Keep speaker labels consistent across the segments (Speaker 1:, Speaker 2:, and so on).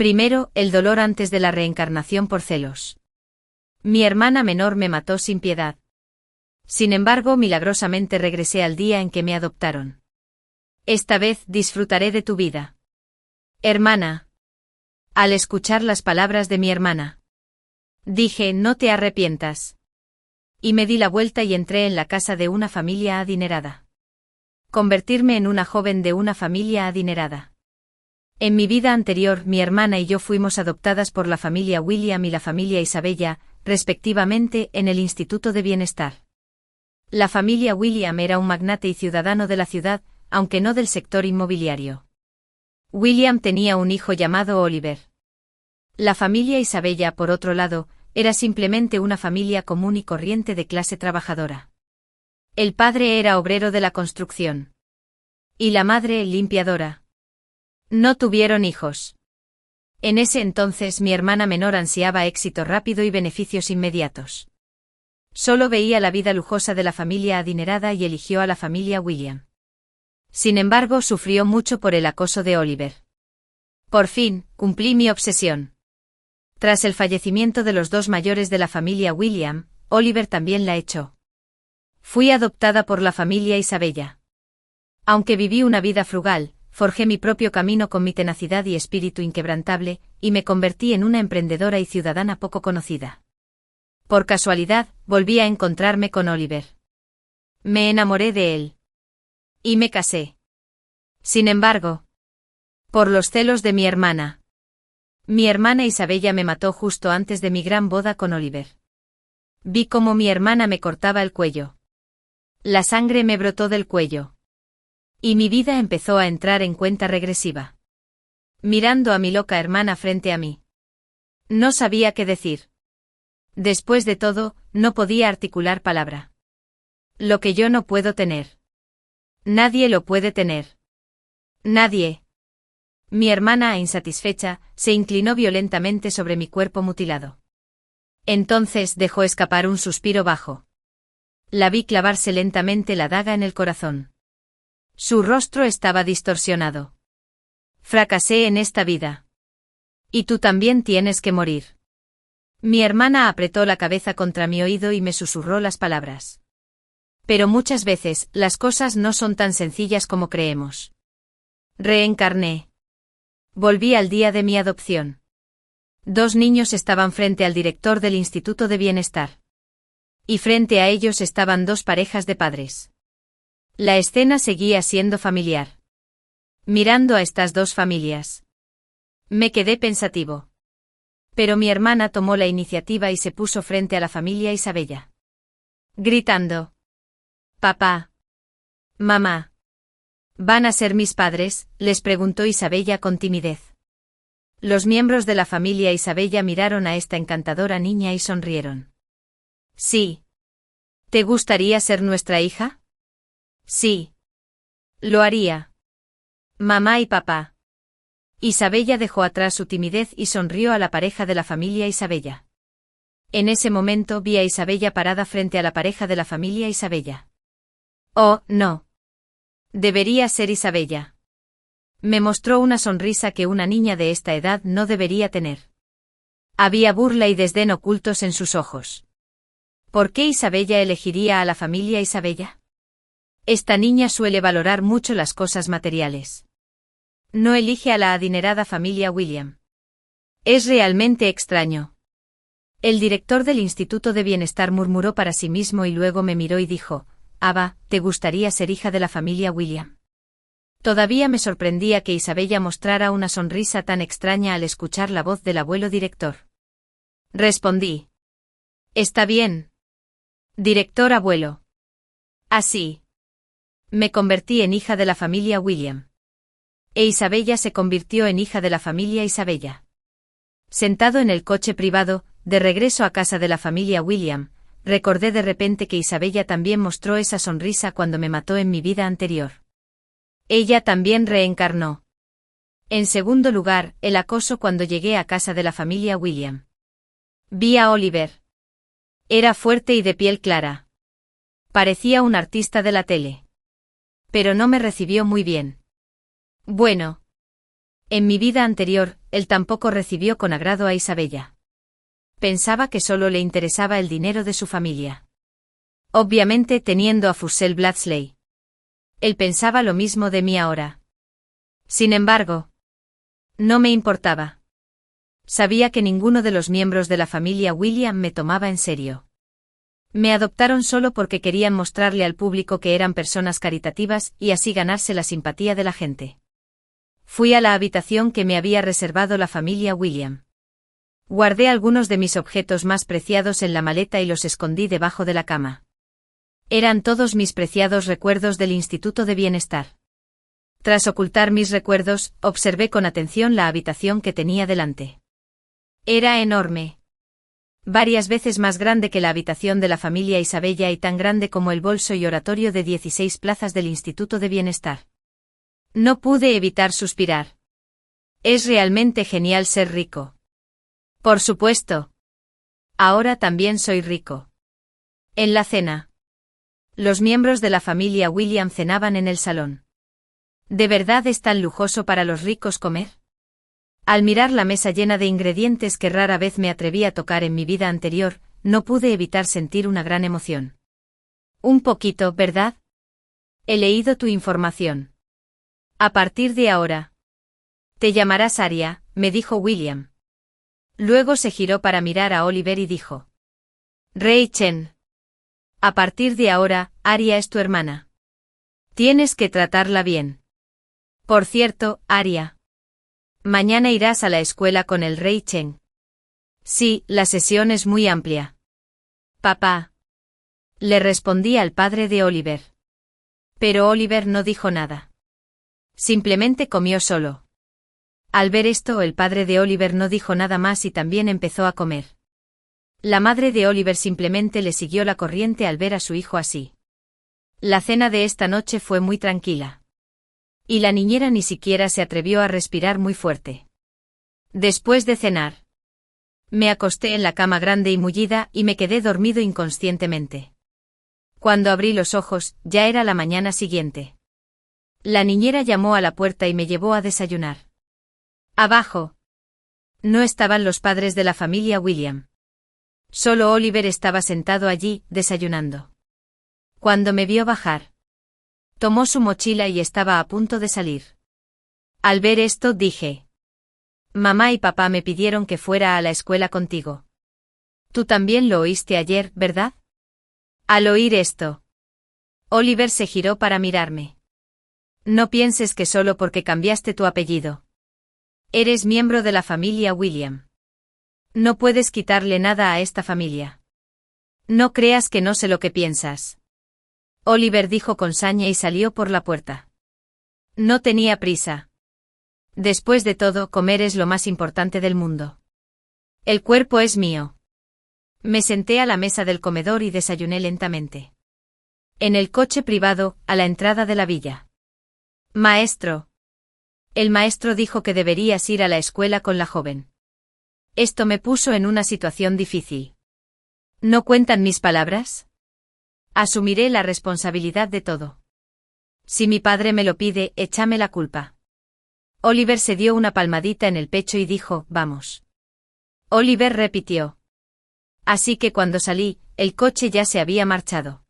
Speaker 1: Primero, el dolor antes de la reencarnación por celos. Mi hermana menor me mató sin piedad. Sin embargo, milagrosamente regresé al día en que me adoptaron. Esta vez disfrutaré de tu vida. Hermana. Al escuchar las palabras de mi hermana, dije, no te arrepientas. Y me di la vuelta y entré en la casa de una familia adinerada. Convertirme en una joven de una familia adinerada. En mi vida anterior, mi hermana y yo fuimos adoptadas por la familia William y la familia Isabella, respectivamente, en el Instituto de Bienestar. La familia William era un magnate y ciudadano de la ciudad, aunque no del sector inmobiliario. William tenía un hijo llamado Oliver. La familia Isabella, por otro lado, era simplemente una familia común y corriente de clase trabajadora. El padre era obrero de la construcción. Y la madre, limpiadora. No tuvieron hijos. En ese entonces mi hermana menor ansiaba éxito rápido y beneficios inmediatos. Solo veía la vida lujosa de la familia adinerada y eligió a la familia William. Sin embargo, sufrió mucho por el acoso de Oliver. Por fin, cumplí mi obsesión. Tras el fallecimiento de los dos mayores de la familia William, Oliver también la echó. Fui adoptada por la familia Isabella. Aunque viví una vida frugal, forjé mi propio camino con mi tenacidad y espíritu inquebrantable, y me convertí en una emprendedora y ciudadana poco conocida. Por casualidad, volví a encontrarme con Oliver. Me enamoré de él. Y me casé. Sin embargo, por los celos de mi hermana. Mi hermana Isabella me mató justo antes de mi gran boda con Oliver. Vi cómo mi hermana me cortaba el cuello. La sangre me brotó del cuello. Y mi vida empezó a entrar en cuenta regresiva. Mirando a mi loca hermana frente a mí. No sabía qué decir. Después de todo, no podía articular palabra. Lo que yo no puedo tener. Nadie lo puede tener. Nadie. Mi hermana, insatisfecha, se inclinó violentamente sobre mi cuerpo mutilado. Entonces dejó escapar un suspiro bajo. La vi clavarse lentamente la daga en el corazón. Su rostro estaba distorsionado. Fracasé en esta vida. Y tú también tienes que morir. Mi hermana apretó la cabeza contra mi oído y me susurró las palabras. Pero muchas veces, las cosas no son tan sencillas como creemos. Reencarné. Volví al día de mi adopción. 2 niños estaban frente al director del Instituto de Bienestar. Y frente a ellos estaban 2 parejas de padres. La escena seguía siendo familiar. Mirando a estas 2 familias. Me quedé pensativo. Pero mi hermana tomó la iniciativa y se puso frente a la familia Isabella. Gritando. Papá. Mamá. ¿Van a ser mis padres?, les preguntó Isabella con timidez. Los miembros de la familia Isabella miraron a esta encantadora niña y sonrieron. Sí. ¿Te gustaría ser nuestra hija? Sí. Lo haría. Mamá y papá. Isabella dejó atrás su timidez y sonrió a la pareja de la familia Isabella. En ese momento vi a Isabella parada frente a la pareja de la familia Isabella. Oh, no. Debería ser Isabella. Me mostró una sonrisa que una niña de esta edad no debería tener. Había burla y desdén ocultos en sus ojos. ¿Por qué Isabella elegiría a la familia Isabella? Esta niña suele valorar mucho las cosas materiales. No elige a la adinerada familia William. Es realmente extraño. El director del Instituto de Bienestar murmuró para sí mismo y luego me miró y dijo, Ava, ¿te gustaría ser hija de la familia William? Todavía me sorprendía que Isabella mostrara una sonrisa tan extraña al escuchar la voz del abuelo director. Respondí. Está bien. Director abuelo. Así. Me convertí en hija de la familia William. E Isabella se convirtió en hija de la familia Isabella. Sentado en el coche privado, de regreso a casa de la familia William, recordé de repente que Isabella también mostró esa sonrisa cuando me mató en mi vida anterior. Ella también reencarnó. En segundo lugar, el acoso cuando llegué a casa de la familia William. Vi a Oliver. Era fuerte y de piel clara. Parecía un artista de la tele. Pero no me recibió muy bien. Bueno. En mi vida anterior, él tampoco recibió con agrado a Isabella. Pensaba que solo le interesaba el dinero de su familia. Obviamente teniendo a Fussell Bladsley. Él pensaba lo mismo de mí ahora. Sin embargo, no me importaba. Sabía que ninguno de los miembros de la familia William me tomaba en serio. Me adoptaron solo porque querían mostrarle al público que eran personas caritativas y así ganarse la simpatía de la gente. Fui a la habitación que me había reservado la familia William. Guardé algunos de mis objetos más preciados en la maleta y los escondí debajo de la cama. Eran todos mis preciados recuerdos del Instituto de Bienestar. Tras ocultar mis recuerdos, observé con atención la habitación que tenía delante. Era enorme. Varias veces más grande que la habitación de la familia Isabella y tan grande como el bolso y oratorio de 16 plazas del Instituto de Bienestar. No pude evitar suspirar. Es realmente genial ser rico. Por supuesto. Ahora también soy rico. En la cena. Los miembros de la familia William cenaban en el salón. ¿De verdad es tan lujoso para los ricos comer? Al mirar la mesa llena de ingredientes que rara vez me atreví a tocar en mi vida anterior, no pude evitar sentir una gran emoción. Un poquito, ¿verdad? He leído tu información. A partir de ahora. Te llamarás Aria, me dijo William. Luego se giró para mirar a Oliver y dijo. Rachel. A partir de ahora, Aria es tu hermana. Tienes que tratarla bien. Por cierto, Aria. Mañana irás a la escuela con el Rey Chen. Sí, la sesión es muy amplia. Papá. Le respondí al padre de Oliver. Pero Oliver no dijo nada. Simplemente comió solo. Al ver esto, el padre de Oliver no dijo nada más y también empezó a comer. La madre de Oliver simplemente le siguió la corriente al ver a su hijo así. La cena de esta noche fue muy tranquila. Y la niñera ni siquiera se atrevió a respirar muy fuerte. Después de cenar, me acosté en la cama grande y mullida y me quedé dormido inconscientemente. Cuando abrí los ojos, ya era la mañana siguiente. La niñera llamó a la puerta y me llevó a desayunar. Abajo. No estaban los padres de la familia William. Solo Oliver estaba sentado allí, desayunando. Cuando me vio bajar, tomó su mochila y estaba a punto de salir. Al ver esto dije. Mamá y papá me pidieron que fuera a la escuela contigo. Tú también lo oíste ayer, ¿verdad? Al oír esto, Oliver se giró para mirarme. No pienses que solo porque cambiaste tu apellido. Eres miembro de la familia William. No puedes quitarle nada a esta familia. No creas que no sé lo que piensas. Oliver dijo con saña y salió por la puerta. No tenía prisa. Después de todo, comer es lo más importante del mundo. El cuerpo es mío. Me senté a la mesa del comedor y desayuné lentamente. En el coche privado, a la entrada de la villa. Maestro. El maestro dijo que deberías ir a la escuela con la joven. Esto me puso en una situación difícil. ¿No cuentan mis palabras? Asumiré la responsabilidad de todo. Si mi padre me lo pide, échame la culpa. Oliver se dio una palmadita en el pecho y dijo, vamos. Oliver repitió. Así que cuando salí, el coche ya se había marchado.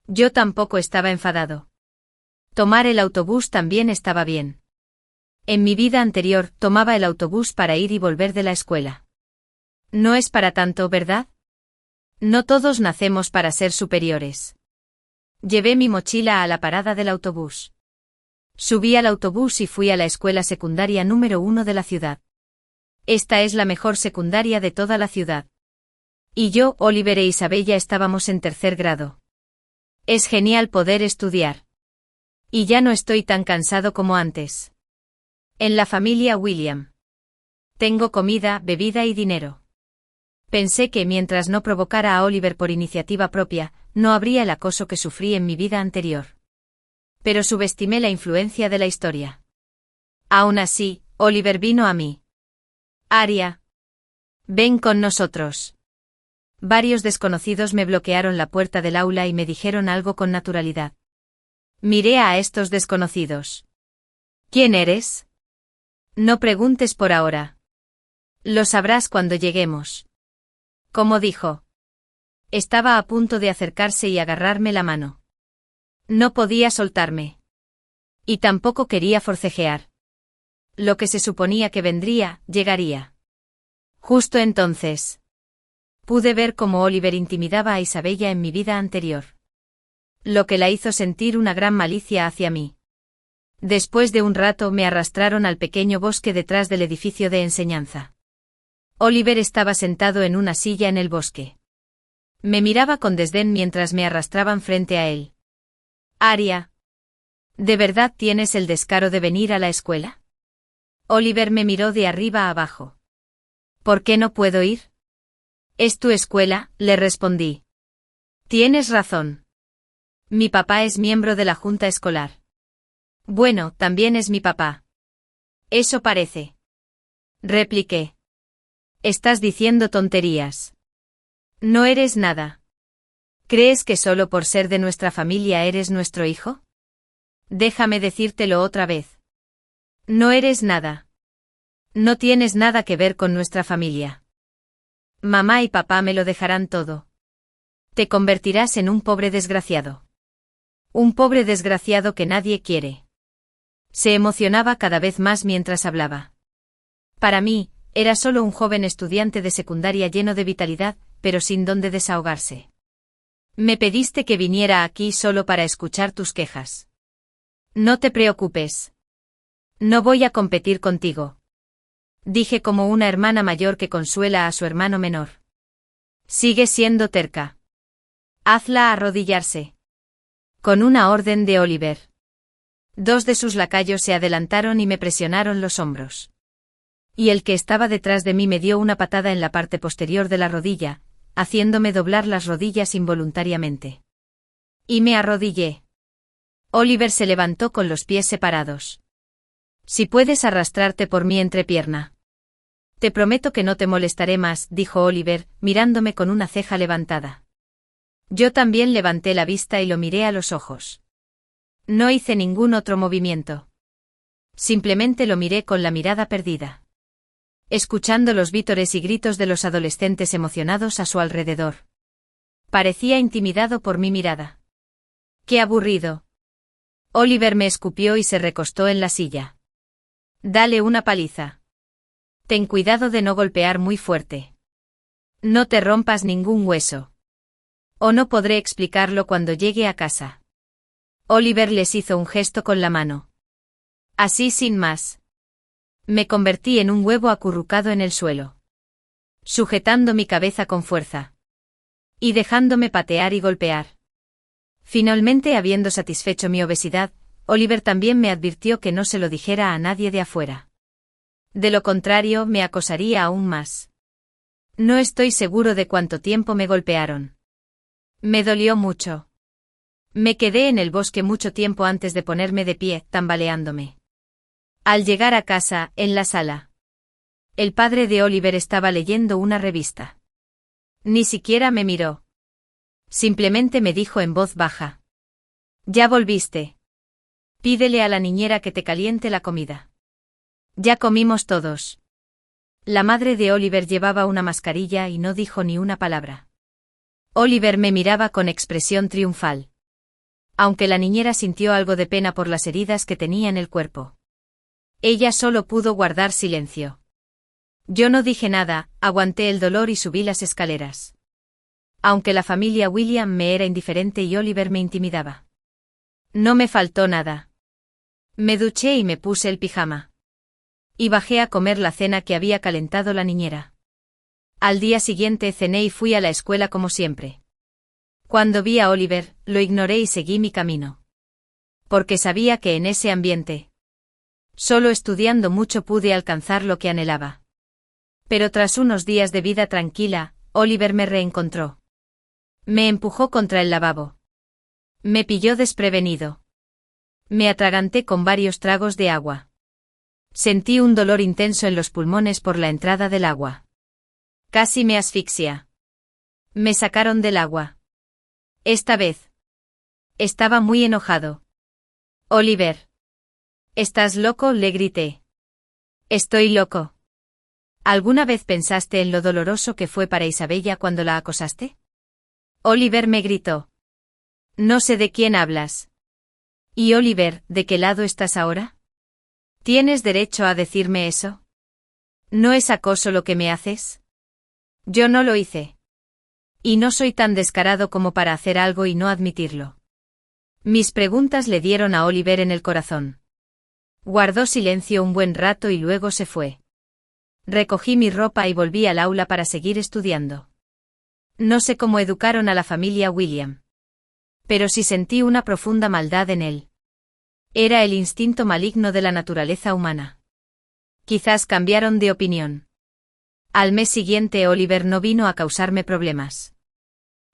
Speaker 1: Yo tampoco estaba enfadado. Tomar el autobús también estaba bien. En mi vida anterior, tomaba el autobús para ir y volver de la escuela. No es para tanto, ¿verdad? No todos nacemos para ser superiores. Llevé mi mochila a la parada del autobús. Subí al autobús y fui a la escuela secundaria número 1 de la ciudad. Esta es la mejor secundaria de toda la ciudad. Y yo, Oliver e Isabella estábamos en 3er grado. Es genial poder estudiar. Y ya no estoy tan cansado como antes. En la familia William. Tengo comida, bebida y dinero. Pensé que mientras no provocara a Oliver por iniciativa propia, no habría el acoso que sufrí en mi vida anterior. Pero subestimé la influencia de la historia. Aún así, Oliver vino a mí. Aria. Ven con nosotros. Varios desconocidos me bloquearon la puerta del aula y me dijeron algo con naturalidad. Miré a estos desconocidos. ¿Quién eres? No preguntes por ahora. Lo sabrás cuando lleguemos. Como dijo. Estaba a punto de acercarse y agarrarme la mano. No podía soltarme. Y tampoco quería forcejear. Lo que se suponía que vendría, llegaría. Justo entonces. Pude ver cómo Oliver intimidaba a Isabella en mi vida anterior. Lo que la hizo sentir una gran malicia hacia mí. Después de un rato me arrastraron al pequeño bosque detrás del edificio de enseñanza. Oliver estaba sentado en una silla en el bosque. Me miraba con desdén mientras me arrastraban frente a él. Aria. ¿De verdad tienes el descaro de venir a la escuela? Oliver me miró de arriba a abajo. ¿Por qué no puedo ir? Es tu escuela, le respondí. Tienes razón. Mi papá es miembro de la junta escolar. Bueno, también es mi papá. Eso parece. Repliqué. Estás diciendo tonterías. No eres nada. ¿Crees que solo por ser de nuestra familia eres nuestro hijo? Déjame decírtelo otra vez. No eres nada. No tienes nada que ver con nuestra familia. Mamá y papá me lo dejarán todo. Te convertirás en un pobre desgraciado. Un pobre desgraciado que nadie quiere. Se emocionaba cada vez más mientras hablaba. Para mí, era solo un joven estudiante de secundaria lleno de vitalidad, pero sin dónde desahogarse. Me pediste que viniera aquí solo para escuchar tus quejas. No te preocupes. No voy a competir contigo. Dije como una hermana mayor que consuela a su hermano menor. Sigue siendo terca. Hazla arrodillarse. Con una orden de Oliver. Dos de sus lacayos se adelantaron y me presionaron los hombros. Y el que estaba detrás de mí me dio una patada en la parte posterior de la rodilla, haciéndome doblar las rodillas involuntariamente. Y me arrodillé. Oliver se levantó con los pies separados. Si puedes arrastrarte por mi entrepierna. Te prometo que no te molestaré más, dijo Oliver, mirándome con una ceja levantada. Yo también levanté la vista y lo miré a los ojos. No hice ningún otro movimiento. Simplemente lo miré con la mirada perdida. Escuchando los vítores y gritos de los adolescentes emocionados a su alrededor. Parecía intimidado por mi mirada. ¡Qué aburrido! Oliver me escupió y se recostó en la silla. Dale una paliza. Ten cuidado de no golpear muy fuerte. No te rompas ningún hueso. O no podré explicarlo cuando llegue a casa. Oliver les hizo un gesto con la mano. Así sin más. Me convertí en un huevo acurrucado en el suelo. Sujetando mi cabeza con fuerza. Y dejándome patear y golpear. Finalmente, habiendo satisfecho mi obesidad, Oliver también me advirtió que no se lo dijera a nadie de afuera. De lo contrario, me acosaría aún más. No estoy seguro de cuánto tiempo me golpearon. Me dolió mucho. Me quedé en el bosque mucho tiempo antes de ponerme de pie, tambaleándome. Al llegar a casa, en la sala. El padre de Oliver estaba leyendo una revista. Ni siquiera me miró. Simplemente me dijo en voz baja. ¿Ya volviste? Pídele a la niñera que te caliente la comida. Ya comimos todos. La madre de Oliver llevaba una mascarilla y no dijo ni una palabra. Oliver me miraba con expresión triunfal. Aunque la niñera sintió algo de pena por las heridas que tenía en el cuerpo. Ella solo pudo guardar silencio. Yo no dije nada, aguanté el dolor y subí las escaleras. Aunque la familia William me era indiferente y Oliver me intimidaba. No me faltó nada. Me duché y me puse el pijama. Y bajé a comer la cena que había calentado la niñera. Al día siguiente cené y fui a la escuela como siempre. Cuando vi a Oliver, lo ignoré y seguí mi camino. Porque sabía que en ese ambiente, solo estudiando mucho pude alcanzar lo que anhelaba. Pero tras unos días de vida tranquila, Oliver me reencontró. Me empujó contra el lavabo. Me pilló desprevenido. Me atraganté con varios tragos de agua. Sentí un dolor intenso en los pulmones por la entrada del agua. Casi me asfixia. Me sacaron del agua. Esta vez. Estaba muy enojado. Oliver. ¿Estás loco?, le grité. Estoy loco. ¿Alguna vez pensaste en lo doloroso que fue para Isabella cuando la acosaste? Oliver me gritó. No sé de quién hablas. ¿Y Oliver, de qué lado estás ahora? ¿Tienes derecho a decirme eso? ¿No es acoso lo que me haces? Yo no lo hice. Y no soy tan descarado como para hacer algo y no admitirlo. Mis preguntas le dieron a Oliver en el corazón. Guardó silencio un buen rato y luego se fue. Recogí mi ropa y volví al aula para seguir estudiando. No sé cómo educaron a la familia William. Pero sí sentí una profunda maldad en él. Era el instinto maligno de la naturaleza humana. Quizás cambiaron de opinión. Al mes siguiente Oliver no vino a causarme problemas.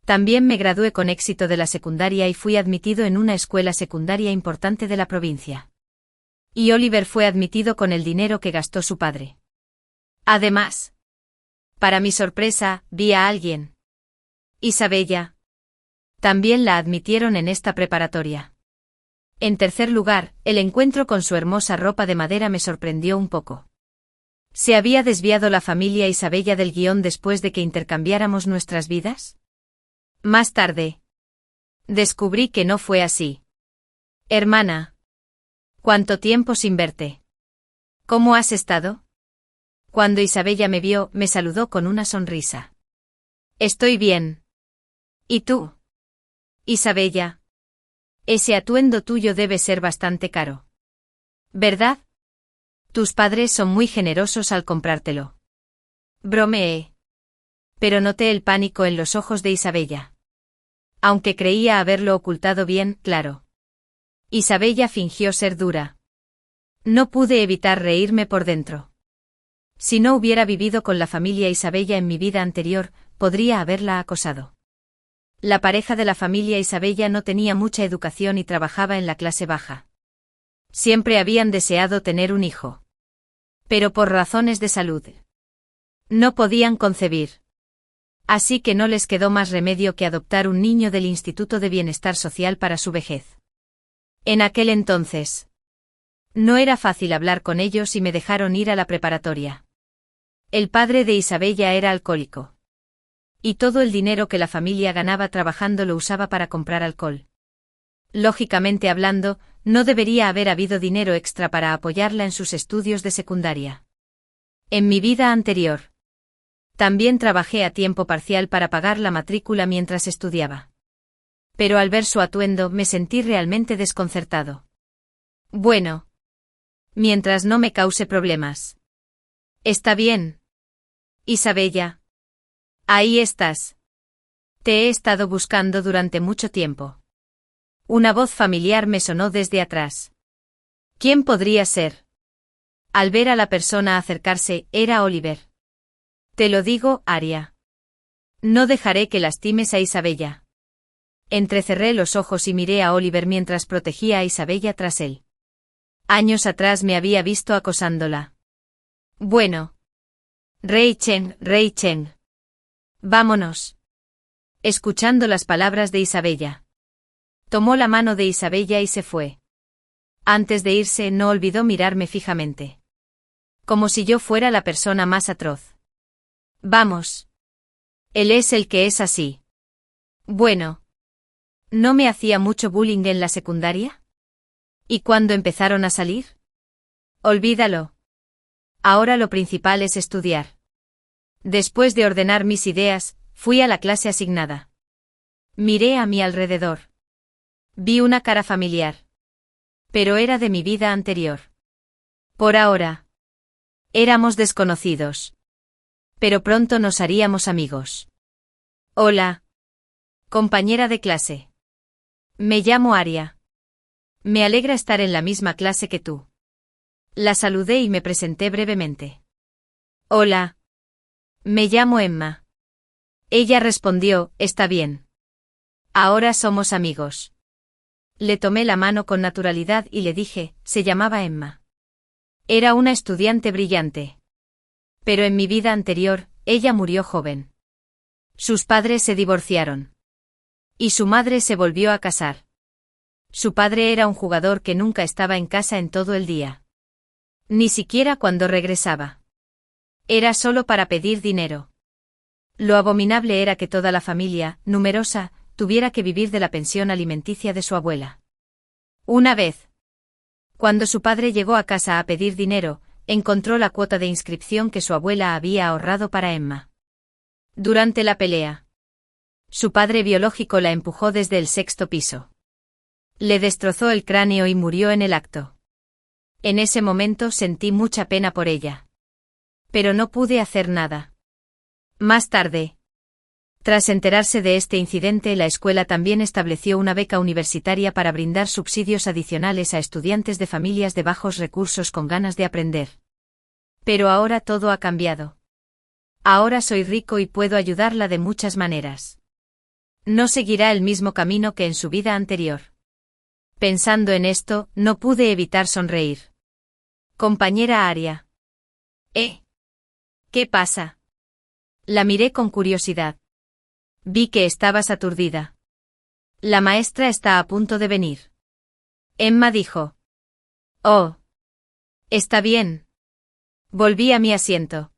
Speaker 1: También me gradué con éxito de la secundaria y fui admitido en una escuela secundaria importante de la provincia. Y Oliver fue admitido con el dinero que gastó su padre. Además, para mi sorpresa, vi a alguien. Isabella. También la admitieron en esta preparatoria. En tercer lugar, el encuentro con su hermosa ropa de madera me sorprendió un poco. ¿Se había desviado la familia Isabella del guión después de que intercambiáramos nuestras vidas? Más tarde, descubrí que no fue así. Hermana. ¿Cuánto tiempo sin verte? ¿Cómo has estado? Cuando Isabella me vio, me saludó con una sonrisa. Estoy bien. ¿Y tú? Isabella. Ese atuendo tuyo debe ser bastante caro. ¿Verdad? Tus padres son muy generosos al comprártelo. Bromeé. Pero noté el pánico en los ojos de Isabella. Aunque creía haberlo ocultado bien, claro. Isabella fingió ser dura. No pude evitar reírme por dentro. Si no hubiera vivido con la familia Isabella en mi vida anterior, podría haberla acosado. La pareja de la familia Isabella no tenía mucha educación y trabajaba en la clase baja. Siempre habían deseado tener un hijo. Pero por razones de salud. No podían concebir. Así que no les quedó más remedio que adoptar un niño del Instituto de Bienestar Social para su vejez. En aquel entonces, no era fácil hablar con ellos y me dejaron ir a la preparatoria. El padre de Isabella era alcohólico. Y todo el dinero que la familia ganaba trabajando lo usaba para comprar alcohol. Lógicamente hablando, no debería haber habido dinero extra para apoyarla en sus estudios de secundaria. En mi vida anterior, también trabajé a tiempo parcial para pagar la matrícula mientras estudiaba. Pero al ver su atuendo me sentí realmente desconcertado. Bueno. Mientras no me cause problemas. Está bien. Isabella. Ahí estás. Te he estado buscando durante mucho tiempo. Una voz familiar me sonó desde atrás. ¿Quién podría ser? Al ver a la persona acercarse, era Oliver. Te lo digo, Aria. No dejaré que lastimes a Isabella. Entrecerré los ojos y miré a Oliver mientras protegía a Isabella tras él. Años atrás me había visto acosándola. Bueno. Rei Chen. Vámonos. Escuchando las palabras de Isabella. Tomó la mano de Isabella y se fue. Antes de irse no olvidó mirarme fijamente. Como si yo fuera la persona más atroz. Vamos. Él es el que es así. Bueno. ¿No me hacía mucho bullying en la secundaria? ¿Y cuándo empezaron a salir? Olvídalo. Ahora lo principal es estudiar. Después de ordenar mis ideas, fui a la clase asignada. Miré a mi alrededor. Vi una cara familiar. Pero era de mi vida anterior. Por ahora. Éramos desconocidos. Pero pronto nos haríamos amigos. Hola. Compañera de clase. Me llamo Aria. Me alegra estar en la misma clase que tú. La saludé y me presenté brevemente. Hola. Me llamo Emma. Ella respondió, está bien. Ahora somos amigos. Le tomé la mano con naturalidad y le dije, se llamaba Emma. Era una estudiante brillante. Pero en mi vida anterior, ella murió joven. Sus padres se divorciaron. Y su madre se volvió a casar. Su padre era un jugador que nunca estaba en casa en todo el día. Ni siquiera cuando regresaba. Era solo para pedir dinero. Lo abominable era que toda la familia, numerosa, tuviera que vivir de la pensión alimenticia de su abuela. Una vez, cuando su padre llegó a casa a pedir dinero, encontró la cuota de inscripción que su abuela había ahorrado para Emma. Durante la pelea, su padre biológico la empujó desde el 6º piso. Le destrozó el cráneo y murió en el acto. En ese momento sentí mucha pena por ella. Pero no pude hacer nada. Más tarde, tras enterarse de este incidente, la escuela también estableció una beca universitaria para brindar subsidios adicionales a estudiantes de familias de bajos recursos con ganas de aprender. Pero ahora todo ha cambiado. Ahora soy rico y puedo ayudarla de muchas maneras. No seguirá el mismo camino que en su vida anterior. Pensando en esto, no pude evitar sonreír. Compañera Aria. ¿Qué pasa? La miré con curiosidad. Vi que estabas aturdida. La maestra está a punto de venir. Emma dijo. Oh. Está bien. Volví a mi asiento.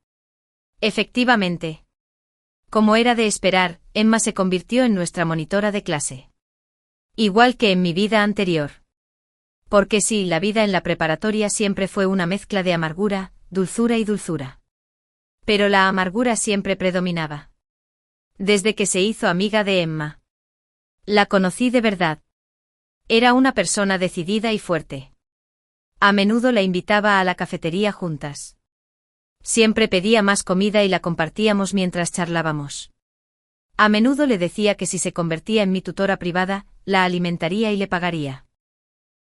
Speaker 1: Efectivamente. Como era de esperar, Emma se convirtió en nuestra monitora de clase. Igual que en mi vida anterior. Porque sí, la vida en la preparatoria siempre fue una mezcla de amargura, dulzura y dulzura. Pero la amargura siempre predominaba. Desde que se hizo amiga de Emma. La conocí de verdad. Era una persona decidida y fuerte. A menudo la invitaba a la cafetería juntas. Siempre pedía más comida y la compartíamos mientras charlábamos. A menudo le decía que si se convertía en mi tutora privada, la alimentaría y le pagaría.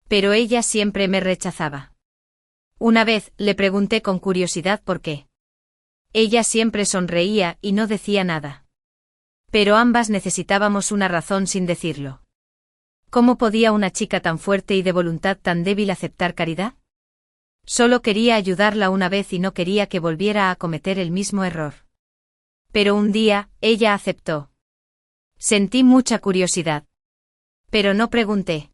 Speaker 1: Pero ella siempre me rechazaba. Una vez, le pregunté con curiosidad por qué. Ella siempre sonreía y no decía nada. Pero ambas necesitábamos una razón sin decirlo. ¿Cómo podía una chica tan fuerte y de voluntad tan débil aceptar caridad? Solo quería ayudarla una vez y no quería que volviera a cometer el mismo error. Pero un día, ella aceptó. Sentí mucha curiosidad. Pero no pregunté.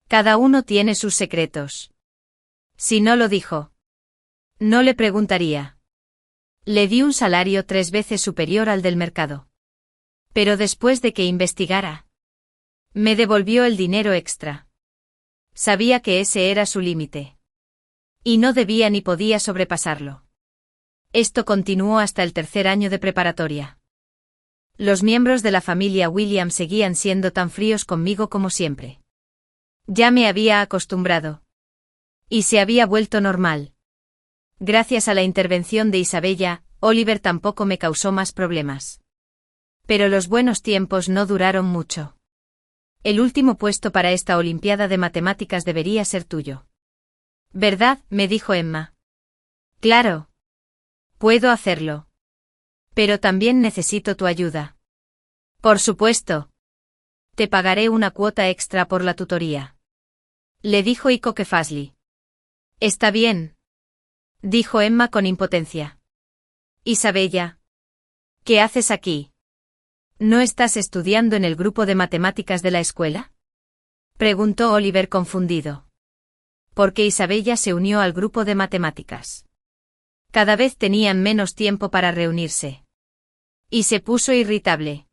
Speaker 1: Cada uno tiene sus secretos. Si no lo dijo, no le preguntaría. Le di un salario 3 veces superior al del mercado. Pero después de que investigara, me devolvió el dinero extra. Sabía que ese era su límite. Y no debía ni podía sobrepasarlo. Esto continuó hasta el 3er año de preparatoria. Los miembros de la familia Williams seguían siendo tan fríos conmigo como siempre. Ya me había acostumbrado. Y se había vuelto normal. Gracias a la intervención de Isabella, Oliver tampoco me causó más problemas. Pero los buenos tiempos no duraron mucho. El último puesto para esta Olimpiada de Matemáticas debería ser tuyo. ¿Verdad?, me dijo Emma. Claro. Puedo hacerlo. Pero también necesito tu ayuda. Por supuesto. Te pagaré una cuota extra por la tutoría. Le dijo Iko Kefasli. Está bien. Dijo Emma con impotencia. Isabella. ¿Qué haces aquí? ¿No estás estudiando en el grupo de matemáticas de la escuela? Preguntó Oliver confundido. Porque Isabella se unió al grupo de matemáticas. Cada vez tenían menos tiempo para reunirse. Y se puso irritable.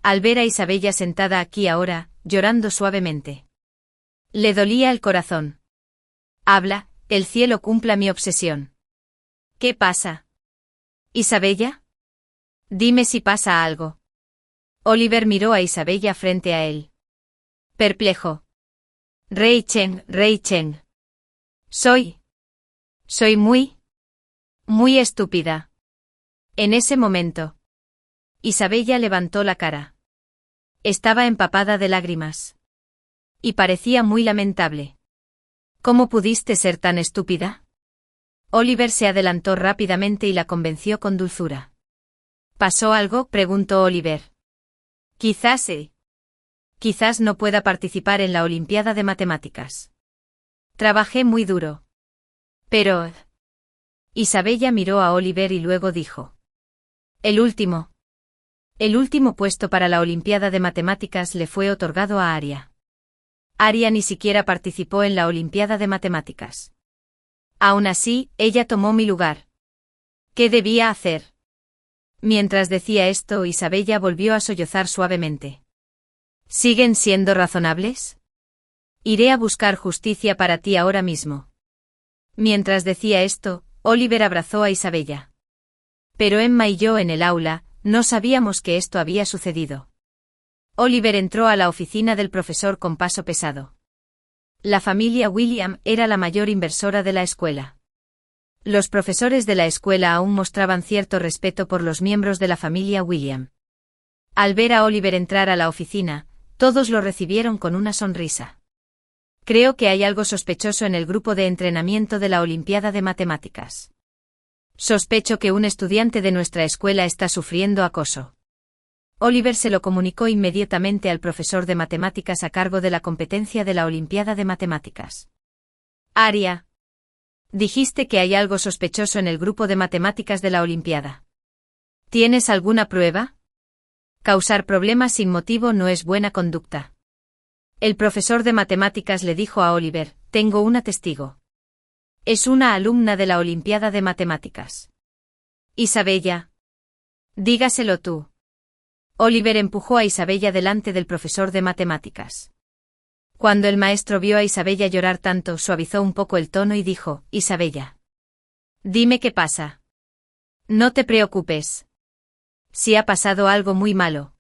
Speaker 1: Al ver a Isabella sentada aquí ahora, llorando suavemente. Le dolía el corazón. Habla, el cielo cumpla mi obsesión. ¿Qué pasa? ¿Isabella? Dime si pasa algo. Oliver miró a Isabella frente a él. Perplejo. Rei Cheng. Soy muy estúpida. En ese momento, Isabella levantó la cara. Estaba empapada de lágrimas. Y parecía muy lamentable. ¿Cómo pudiste ser tan estúpida? Oliver se adelantó rápidamente y la convenció con dulzura. ¿Pasó algo?, preguntó Oliver. Quizás sí. Quizás no pueda participar en la Olimpiada de Matemáticas. Trabajé muy duro. Pero... Isabella miró a Oliver y luego dijo. El último puesto para la Olimpiada de Matemáticas le fue otorgado a Aria. Aria ni siquiera participó en la Olimpiada de Matemáticas. Aún así, ella tomó mi lugar. ¿Qué debía hacer? Mientras decía esto, Isabella volvió a sollozar suavemente. ¿Siguen siendo razonables? Iré a buscar justicia para ti ahora mismo. Mientras decía esto, Oliver abrazó a Isabella. Pero Emma y yo en el aula, no sabíamos que esto había sucedido. Oliver entró a la oficina del profesor con paso pesado. La familia William era la mayor inversora de la escuela. Los profesores de la escuela aún mostraban cierto respeto por los miembros de la familia William. Al ver a Oliver entrar a la oficina, todos lo recibieron con una sonrisa. Creo que hay algo sospechoso en el grupo de entrenamiento de la Olimpiada de Matemáticas. Sospecho que un estudiante de nuestra escuela está sufriendo acoso. Oliver se lo comunicó inmediatamente al profesor de matemáticas a cargo de la competencia de la Olimpiada de Matemáticas. Aria. Dijiste que hay algo sospechoso en el grupo de matemáticas de la Olimpiada. ¿Tienes alguna prueba? Causar problemas sin motivo no es buena conducta. El profesor de matemáticas le dijo a Oliver, tengo una testigo. Es una alumna de la Olimpiada de Matemáticas. Isabella. Dígaselo tú. Oliver empujó a Isabella delante del profesor de matemáticas. Cuando el maestro vio a Isabella llorar tanto, suavizó un poco el tono y dijo, Isabella. Dime qué pasa. No te preocupes. Si ha pasado algo muy malo.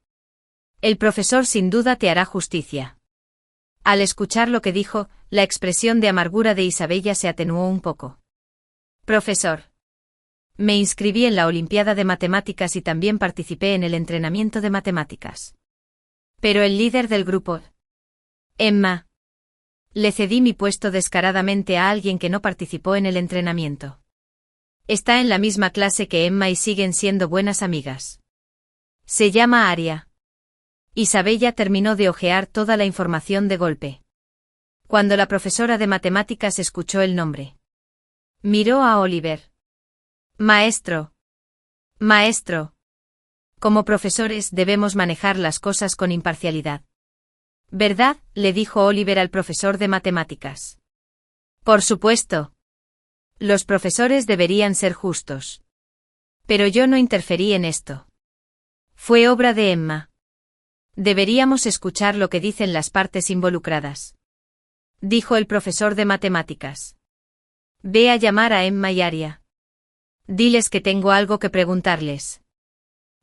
Speaker 1: El profesor sin duda te hará justicia. Al escuchar lo que dijo, la expresión de amargura de Isabella se atenuó un poco. Profesor. Me inscribí en la Olimpiada de Matemáticas y también participé en el entrenamiento de matemáticas. Pero el líder del grupo, Emma, le cedí mi puesto descaradamente a alguien que no participó en el entrenamiento. Está en la misma clase que Emma y siguen siendo buenas amigas. Se llama Aria. Isabella terminó de hojear toda la información de golpe. Cuando la profesora de matemáticas escuchó el nombre, miró a Oliver. Maestro. Maestro. Como profesores debemos manejar las cosas con imparcialidad. ¿Verdad?, le dijo Oliver al profesor de matemáticas. Por supuesto. Los profesores deberían ser justos. Pero yo no interferí en esto. Fue obra de Emma. Deberíamos escuchar lo que dicen las partes involucradas. Dijo el profesor de matemáticas. Ve a llamar a Emma y Aria. Diles que tengo algo que preguntarles.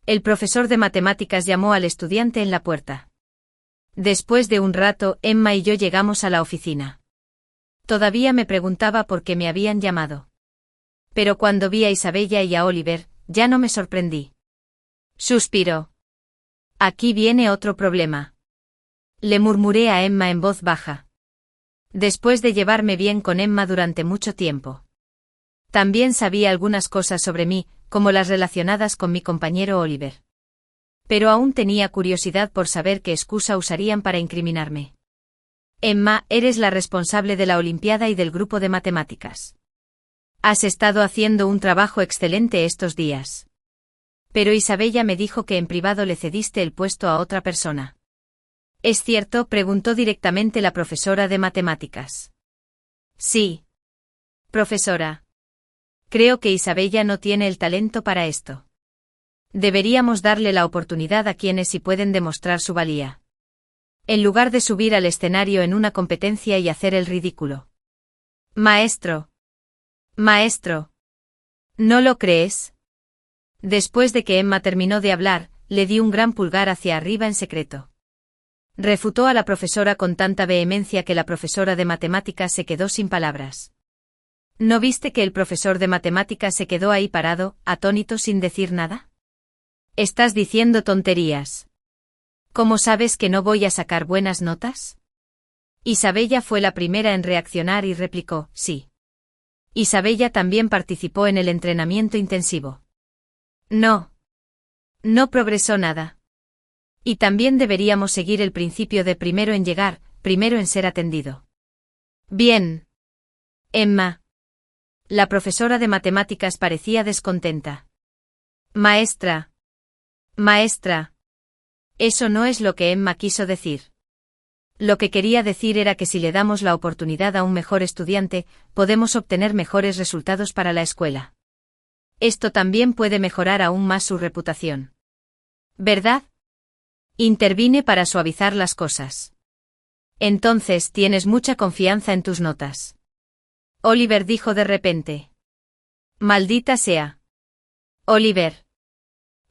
Speaker 1: El profesor de matemáticas llamó al estudiante en la puerta. Después de un rato, Emma y yo llegamos a la oficina. Todavía me preguntaba por qué me habían llamado. Pero cuando vi a Isabella y a Oliver, ya no me sorprendí. Suspiró. Aquí viene otro problema. Le murmuré a Emma en voz baja. Después de llevarme bien con Emma durante mucho tiempo. También sabía algunas cosas sobre mí, como las relacionadas con mi compañero Oliver. Pero aún tenía curiosidad por saber qué excusa usarían para incriminarme. Emma, eres la responsable de la Olimpiada y del grupo de matemáticas. Has estado haciendo un trabajo excelente estos días. Pero Isabella me dijo que en privado le cediste el puesto a otra persona. ¿Es cierto?, preguntó directamente la profesora de matemáticas. Sí. Profesora. Creo que Isabella no tiene el talento para esto. Deberíamos darle la oportunidad a quienes sí pueden demostrar su valía. En lugar de subir al escenario en una competencia y hacer el ridículo. Maestro. Maestro. ¿No lo crees? Después de que Emma terminó de hablar, le di un gran pulgar hacia arriba en secreto. Refutó a la profesora con tanta vehemencia que la profesora de matemáticas se quedó sin palabras. ¿No viste que el profesor de matemáticas se quedó ahí parado, atónito sin decir nada? Estás diciendo tonterías. ¿Cómo sabes que no voy a sacar buenas notas? Isabella fue la primera en reaccionar y replicó, sí. Isabella también participó en el entrenamiento intensivo. No. No progresó nada. Y también deberíamos seguir el principio de primero en llegar, primero en ser atendido. Bien. Emma. La profesora de matemáticas parecía descontenta. Maestra. Maestra. Eso no es lo que Emma quiso decir. Lo que quería decir era que si le damos la oportunidad a un mejor estudiante, podemos obtener mejores resultados para la escuela. Esto también puede mejorar aún más su reputación. ¿Verdad? Intervine para suavizar las cosas. Entonces tienes mucha confianza en tus notas. Oliver dijo de repente. Maldita sea. Oliver.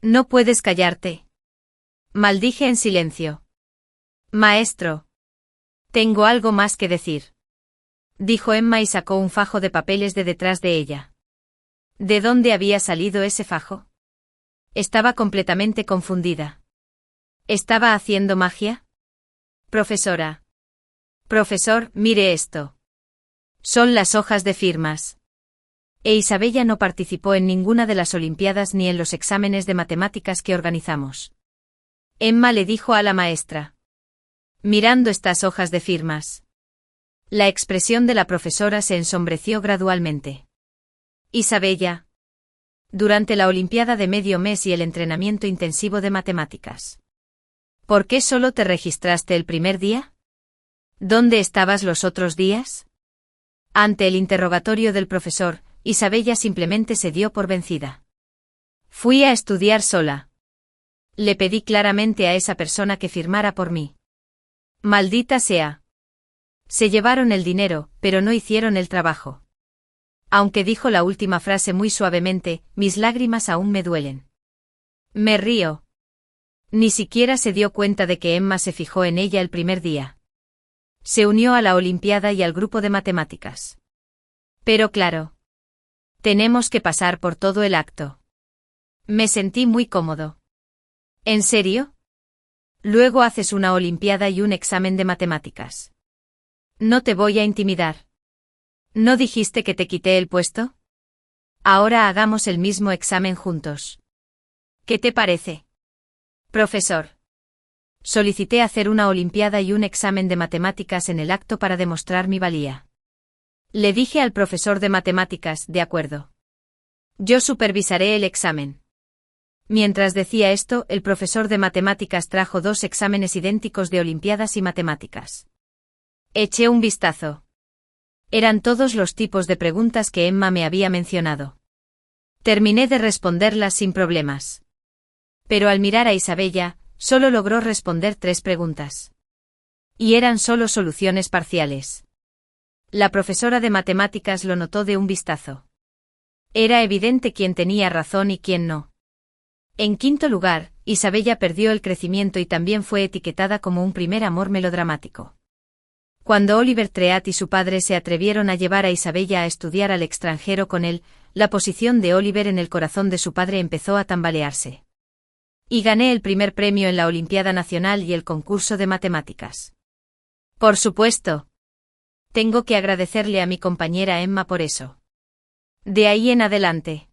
Speaker 1: No puedes callarte. Maldije en silencio. Maestro. Tengo algo más que decir. Dijo Emma y sacó un fajo de papeles de detrás de ella. ¿De dónde había salido ese fajo? Estaba completamente confundida. ¿Estaba haciendo magia? Profesora. Profesor, mire esto. Son las hojas de firmas. Isabella no participó en ninguna de las Olimpiadas ni en los exámenes de matemáticas que organizamos. Emma le dijo a la maestra. Mirando estas hojas de firmas. La expresión de la profesora se ensombreció gradualmente. Isabella. Durante la Olimpiada de medio mes y el entrenamiento intensivo de matemáticas. ¿Por qué solo te registraste el primer día? ¿Dónde estabas los otros días? Ante el interrogatorio del profesor, Isabella simplemente se dio por vencida. Fui a estudiar sola. Le pedí claramente a esa persona que firmara por mí. Maldita sea. Se llevaron el dinero, pero no hicieron el trabajo. Aunque dijo la última frase muy suavemente, mis lágrimas aún me duelen. Me río. Ni siquiera se dio cuenta de que Emma se fijó en ella el primer día. Se unió a la Olimpiada y al grupo de matemáticas. Pero claro. Tenemos que pasar por todo el acto. Me sentí muy cómodo. ¿En serio? Luego haces una Olimpiada y un examen de matemáticas. No te voy a intimidar. ¿No dijiste que te quité el puesto? Ahora hagamos el mismo examen juntos. ¿Qué te parece? Profesor. Solicité hacer una Olimpiada y un examen de matemáticas en el acto para demostrar mi valía. Le dije al profesor de matemáticas, de acuerdo. Yo supervisaré el examen. Mientras decía esto, el profesor de matemáticas trajo 2 exámenes idénticos de Olimpiadas y matemáticas. Eché un vistazo. Eran todos los tipos de preguntas que Emma me había mencionado. Terminé de responderlas sin problemas. Pero al mirar a Isabella, solo logró responder 3 preguntas. Y eran solo soluciones parciales. La profesora de matemáticas lo notó de un vistazo. Era evidente quién tenía razón y quién no. En quinto lugar, Isabella perdió el crecimiento y también fue etiquetada como un primer amor melodramático. Cuando Oliver Treat y su padre se atrevieron a llevar a Isabella a estudiar al extranjero con él, la posición de Oliver en el corazón de su padre empezó a tambalearse. Y gané el primer premio en la Olimpiada Nacional y el concurso de matemáticas. Por supuesto. Tengo que agradecerle a mi compañera Emma por eso. De ahí en adelante.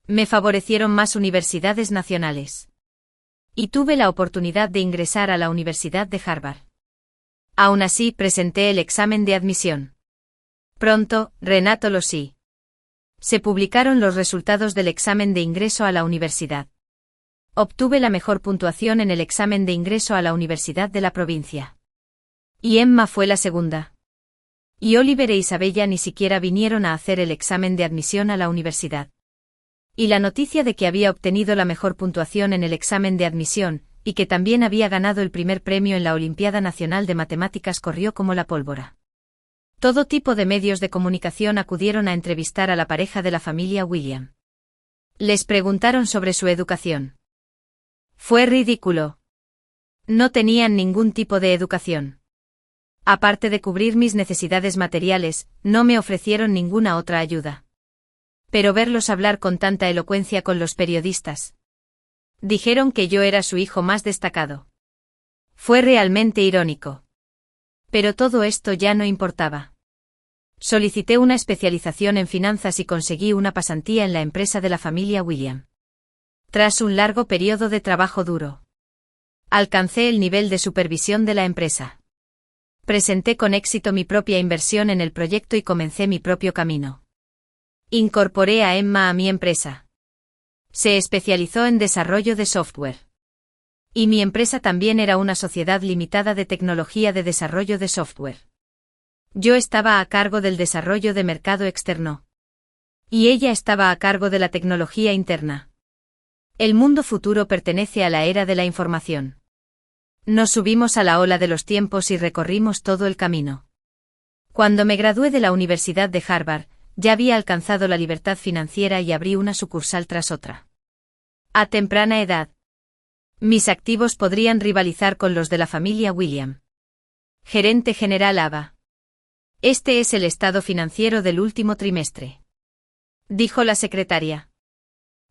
Speaker 1: Me favorecieron más universidades nacionales. Y tuve la oportunidad de ingresar a la Universidad de Harvard. Aún así, presenté el examen de admisión. Pronto, Renato lo sí. Se publicaron los resultados del examen de ingreso a la universidad. Obtuve la mejor puntuación en el examen de ingreso a la universidad de la provincia. Y Emma fue la segunda. Y Oliver e Isabella ni siquiera vinieron a hacer el examen de admisión a la universidad. Y la noticia de que había obtenido la mejor puntuación en el examen de admisión, y que también había ganado el primer premio en la Olimpiada Nacional de Matemáticas corrió como la pólvora. Todo tipo de medios de comunicación acudieron a entrevistar a la pareja de la familia William. Les preguntaron sobre su educación. Fue ridículo. No tenían ningún tipo de educación. Aparte de cubrir mis necesidades materiales, no me ofrecieron ninguna otra ayuda. Pero verlos hablar con tanta elocuencia con los periodistas. Dijeron que yo era su hijo más destacado. Fue realmente irónico. Pero todo esto ya no importaba. Solicité una especialización en finanzas y conseguí una pasantía en la empresa de la familia William. Tras un largo periodo de trabajo duro, alcancé el nivel de supervisión de la empresa. Presenté con éxito mi propia inversión en el proyecto y comencé mi propio camino. Incorporé a Emma a mi empresa. Se especializó en desarrollo de software. Y mi empresa también era una sociedad limitada de tecnología de desarrollo de software. Yo estaba a cargo del desarrollo de mercado externo. Y ella estaba a cargo de la tecnología interna. El mundo futuro pertenece a la era de la información. Nos subimos a la ola de los tiempos y recorrimos todo el camino. Cuando me gradué de la Universidad de Harvard, ya había alcanzado la libertad financiera y abrí una sucursal tras otra. A temprana edad, mis activos podrían rivalizar con los de la familia William. Gerente general ABA. Este es el estado financiero del último trimestre, dijo la secretaria.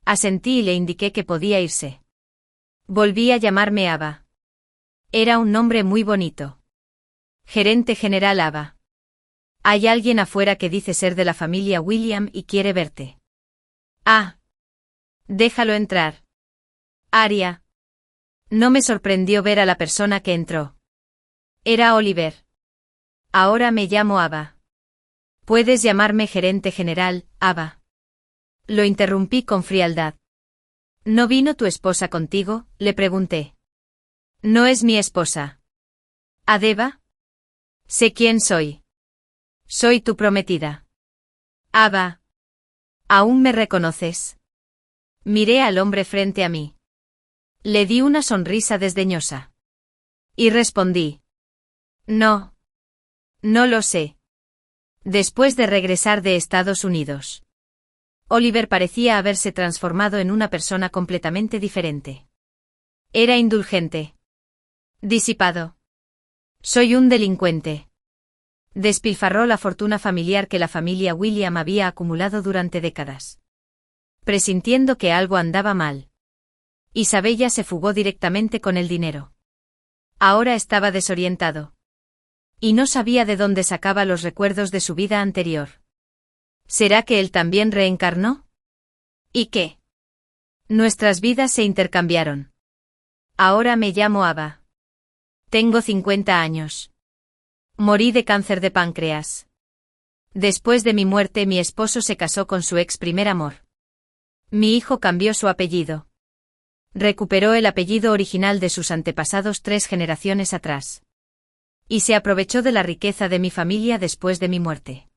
Speaker 1: Asentí y le indiqué que podía irse. Volví a llamarme ABA. Era un nombre muy bonito. Gerente general ABA. Hay alguien afuera que dice ser de la familia William y quiere verte. Ah. Déjalo entrar. Aria. No me sorprendió ver a la persona que entró. Era Oliver. Ahora me llamo Ava. Puedes llamarme gerente general, Ava. Lo interrumpí con frialdad. ¿No vino tu esposa contigo?, le pregunté. No es mi esposa. ¿Adeba? Sé quién soy. Soy tu prometida. Ava. ¿Aún me reconoces? Miré al hombre frente a mí. Le di una sonrisa desdeñosa. Y respondí. No. No lo sé. Después de regresar de Estados Unidos. Oliver parecía haberse transformado en una persona completamente diferente. Era indulgente. Disipado. Soy un delincuente. Despilfarró la fortuna familiar que la familia William había acumulado durante décadas. Presintiendo que algo andaba mal. Isabella se fugó directamente con el dinero. Ahora estaba desorientado. Y no sabía de dónde sacaba los recuerdos de su vida anterior. ¿Será que él también reencarnó? ¿Y qué? Nuestras vidas se intercambiaron. Ahora me llamo Ava. Tengo 50 años. Morí de cáncer de páncreas. Después de mi muerte, mi esposo se casó con su ex primer amor. Mi hijo cambió su apellido. Recuperó el apellido original de sus antepasados 3 generaciones atrás. Y se aprovechó de la riqueza de mi familia después de mi muerte.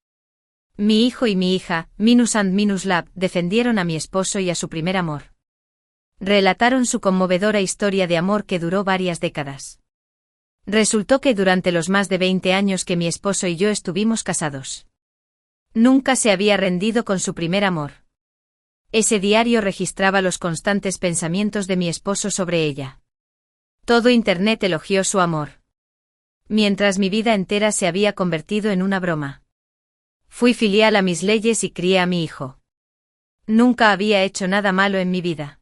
Speaker 1: Mi hijo y mi hija, Minus and Minus Lab, defendieron a mi esposo y a su primer amor. Relataron su conmovedora historia de amor que duró varias décadas. Resultó que durante los más de 20 años que mi esposo y yo estuvimos casados, nunca se había rendido con su primer amor. Ese diario registraba los constantes pensamientos de mi esposo sobre ella. Todo Internet elogió su amor. Mientras mi vida entera se había convertido en una broma. Fui filial a mis leyes y crié a mi hijo. Nunca había hecho nada malo en mi vida.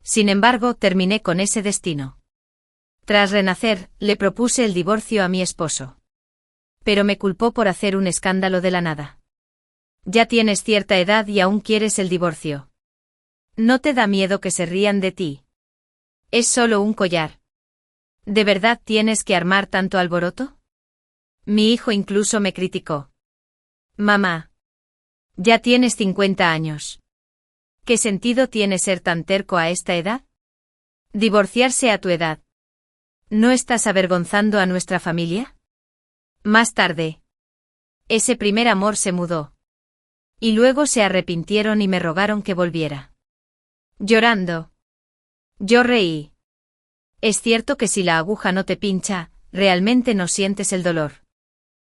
Speaker 1: Sin embargo, terminé con ese destino. Tras renacer, le propuse el divorcio a mi esposo. Pero me culpó por hacer un escándalo de la nada. Ya tienes cierta edad y aún quieres el divorcio. ¿No te da miedo que se rían de ti? Es solo un collar. ¿De verdad tienes que armar tanto alboroto? Mi hijo incluso me criticó. Mamá. Ya tienes 50 años. ¿Qué sentido tiene ser tan terco a esta edad? Divorciarse a tu edad. ¿No estás avergonzando a nuestra familia? Más tarde. Ese primer amor se mudó. Y luego se arrepintieron y me rogaron que volviera. Llorando. Yo reí. Es cierto que si la aguja no te pincha, realmente no sientes el dolor.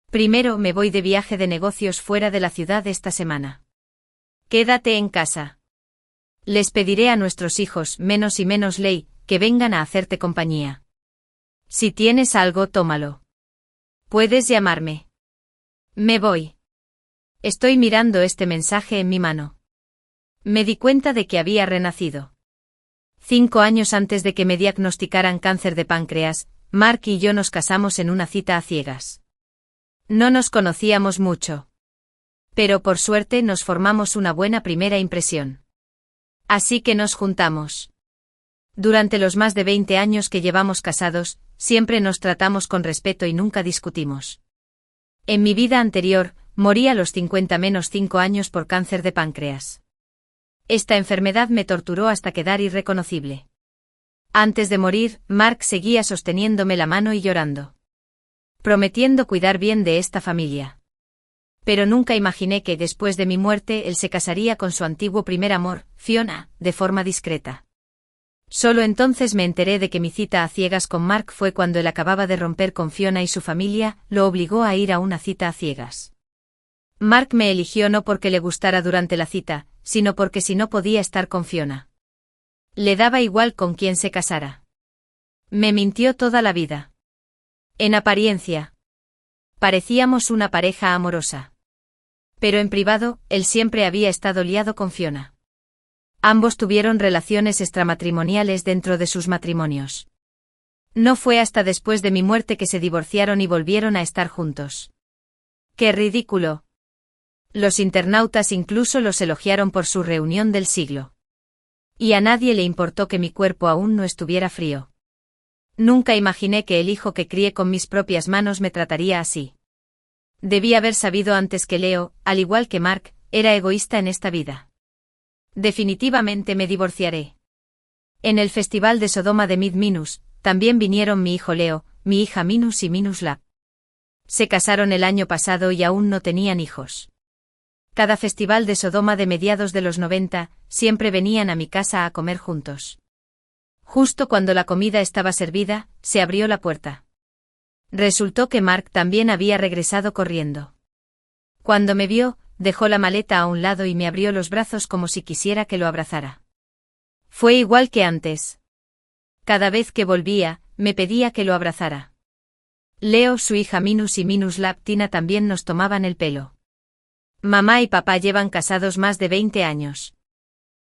Speaker 1: Primero me voy de viaje de negocios fuera de la ciudad esta semana. Quédate en casa. Les pediré a nuestros hijos, Menos y Menos Ley, que vengan a hacerte compañía. Si tienes algo, tómalo. Puedes llamarme. Me voy. Estoy mirando este mensaje en mi mano. Me di cuenta de que había renacido. 5 años antes de que me diagnosticaran cáncer de páncreas, Mark y yo nos casamos en una cita a ciegas. No nos conocíamos mucho. Pero por suerte nos formamos una buena primera impresión. Así que nos juntamos. Durante los más de 20 años que llevamos casados, siempre nos tratamos con respeto y nunca discutimos. En mi vida anterior, morí a los 50 menos 5 años por cáncer de páncreas. Esta enfermedad me torturó hasta quedar irreconocible. Antes de morir, Mark seguía sosteniéndome la mano y llorando, prometiendo cuidar bien de esta familia. Pero nunca imaginé que después de mi muerte él se casaría con su antiguo primer amor, Fiona, de forma discreta. Solo entonces me enteré de que mi cita a ciegas con Mark fue cuando él acababa de romper con Fiona y su familia lo obligó a ir a una cita a ciegas. Mark me eligió no porque le gustara durante la cita, sino porque si no podía estar con Fiona. Le daba igual con quién se casara. Me mintió toda la vida. En apariencia, parecíamos una pareja amorosa. Pero en privado, él siempre había estado liado con Fiona. Ambos tuvieron relaciones extramatrimoniales dentro de sus matrimonios. No fue hasta después de mi muerte que se divorciaron y volvieron a estar juntos. ¡Qué ridículo! Los internautas incluso los elogiaron por su reunión del siglo. Y a nadie le importó que mi cuerpo aún no estuviera frío. Nunca imaginé que el hijo que crié con mis propias manos me trataría así. Debí haber sabido antes que Leo, al igual que Mark, era egoísta en esta vida. Definitivamente me divorciaré. En el festival de Sodoma de Mid-Minus, también vinieron mi hijo Leo, mi hija Minus y Minus Lab. Se casaron el año pasado y aún no tenían hijos. Cada festival de Sodoma de mediados de los 90, siempre venían a mi casa a comer juntos. Justo cuando la comida estaba servida, se abrió la puerta. Resultó que Mark también había regresado corriendo. Cuando me vio, dejó la maleta a un lado y me abrió los brazos como si quisiera que lo abrazara. Fue igual que antes. Cada vez que volvía, me pedía que lo abrazara. Leo, su hija Minus y Minus Lab Tina también nos tomaban el pelo. Mamá y papá llevan casados más de 20 años.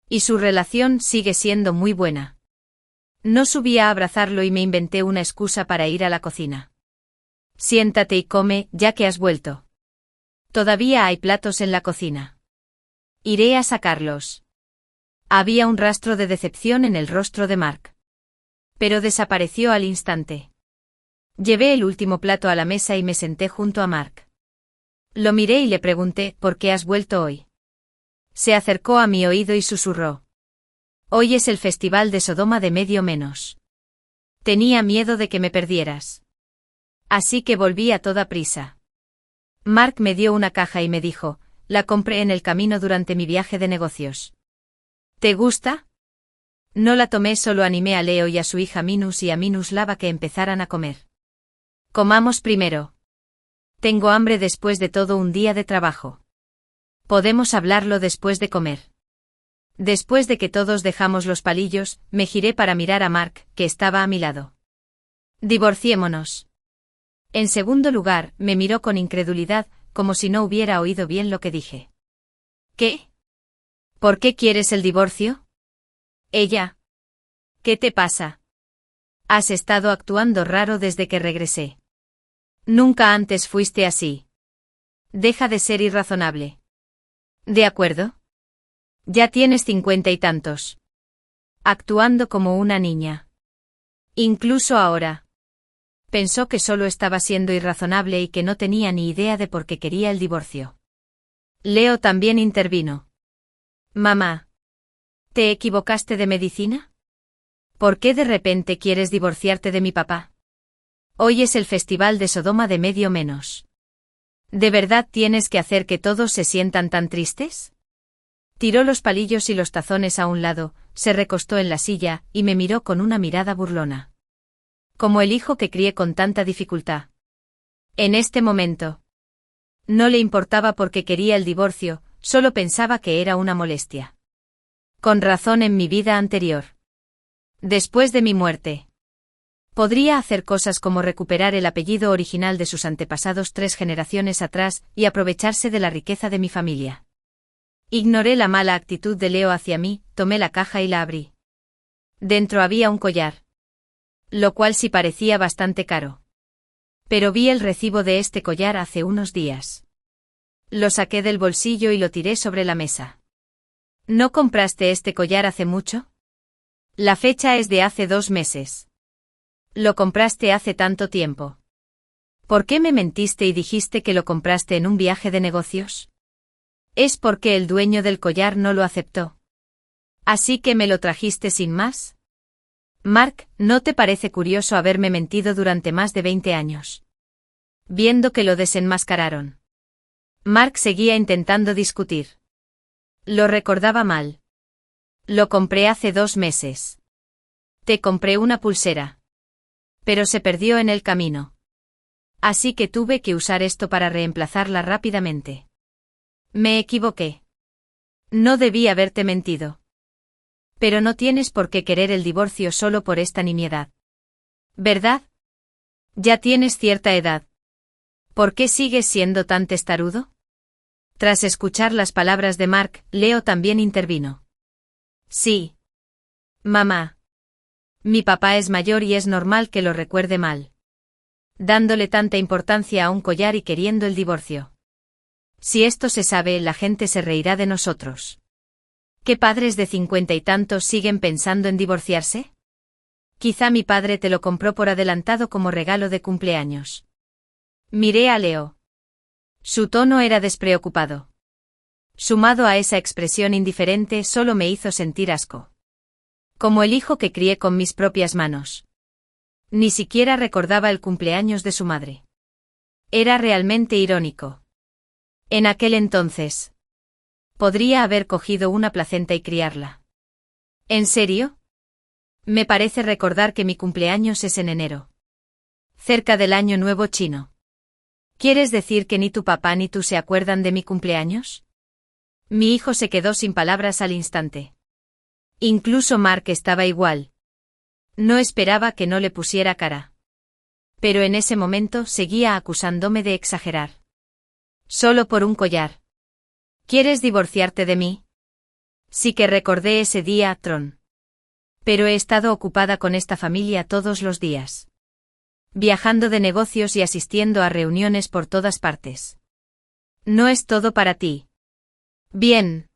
Speaker 1: Y su relación sigue siendo muy buena. No subí a abrazarlo y me inventé una excusa para ir a la cocina. Siéntate y come, ya que has vuelto. Todavía hay platos en la cocina. Iré a sacarlos. Había un rastro de decepción en el rostro de Mark. Pero desapareció al instante. Llevé el último plato a la mesa y me senté junto a Mark. Lo miré y le pregunté, ¿por qué has vuelto hoy? Se acercó a mi oído y susurró. Hoy es el festival de Sodoma de medio menos. Tenía miedo de que me perdieras. Así que volví a toda prisa. Mark me dio una caja y me dijo, la compré en el camino durante mi viaje de negocios. ¿Te gusta? No la tomé, solo animé a Leo y a su hija Minus y a Minus Lava que empezaran a comer. Comamos primero. Tengo hambre después de todo un día de trabajo. Podemos hablarlo después de comer. Después de que todos dejamos los palillos, me giré para mirar a Mark, que estaba a mi lado. Divorciémonos. En segundo lugar, me miró con incredulidad, como si no hubiera oído bien lo que dije. ¿Qué? ¿Por qué quieres el divorcio? Ella. ¿Qué te pasa? Has estado actuando raro desde que regresé. Nunca antes fuiste así. Deja de ser irrazonable. ¿De acuerdo? Ya tienes 50 y tantos. Actuando como una niña. Incluso ahora. Pensó que solo estaba siendo irrazonable y que no tenía ni idea de por qué quería el divorcio. Leo también intervino. Mamá. ¿Te equivocaste de medicina? ¿Por qué de repente quieres divorciarte de mi papá? Hoy es el festival de Sodoma de medio menos. ¿De verdad tienes que hacer que todos se sientan tan tristes? Tiró los palillos y los tazones a un lado, se recostó en la silla y me miró con una mirada burlona. Como el hijo que crié con tanta dificultad. En este momento. No le importaba porque quería el divorcio, solo pensaba que era una molestia. Con razón en mi vida anterior. Después de mi muerte. Podría hacer cosas como recuperar el apellido original de sus antepasados 3 generaciones atrás y aprovecharse de la riqueza de mi familia. Ignoré la mala actitud de Leo hacia mí, tomé la caja y la abrí. Dentro había un collar. Lo cual sí parecía bastante caro. Pero vi el recibo de este collar hace unos días. Lo saqué del bolsillo y lo tiré sobre la mesa. ¿No compraste este collar hace mucho? La fecha es de hace 2 meses. Lo compraste hace tanto tiempo. ¿Por qué me mentiste y dijiste que lo compraste en un viaje de negocios? Es porque el dueño del collar no lo aceptó. ¿Así que me lo trajiste sin más? Mark, ¿no te parece curioso haberme mentido durante más de 20 años? Viendo que lo desenmascararon. Mark seguía intentando discutir. Lo recordaba mal. Lo compré hace 2 meses. Te compré una pulsera. Pero se perdió en el camino. Así que tuve que usar esto para reemplazarla rápidamente. Me equivoqué. No debí haberte mentido. Pero no tienes por qué querer el divorcio solo por esta nimiedad. ¿Verdad? Ya tienes cierta edad. ¿Por qué sigues siendo tan testarudo? Tras escuchar las palabras de Mark, Leo también intervino. Sí. Mamá. Mi papá es mayor y es normal que lo recuerde mal. Dándole tanta importancia a un collar y queriendo el divorcio. Si esto se sabe, la gente se reirá de nosotros. ¿Qué padres de 50 y tantos siguen pensando en divorciarse? Quizá mi padre te lo compró por adelantado como regalo de cumpleaños. Miré a Leo. Su tono era despreocupado. Sumado a esa expresión indiferente, solo me hizo sentir asco. Como el hijo que crié con mis propias manos. Ni siquiera recordaba el cumpleaños de su madre. Era realmente irónico. En aquel entonces. Podría haber cogido una placenta y criarla. ¿En serio? Me parece recordar que mi cumpleaños es en enero. Cerca del Año Nuevo chino. ¿Quieres decir que ni tu papá ni tú se acuerdan de mi cumpleaños? Mi hijo se quedó sin palabras al instante. Incluso Mark estaba igual. No esperaba que no le pusiera cara. Pero en ese momento seguía acusándome de exagerar. Solo por un collar. ¿Quieres divorciarte de mí? Sí que recordé ese día, Tron. Pero he estado ocupada con esta familia todos los días. Viajando de negocios y asistiendo a reuniones por todas partes. No es todo para ti. Bien.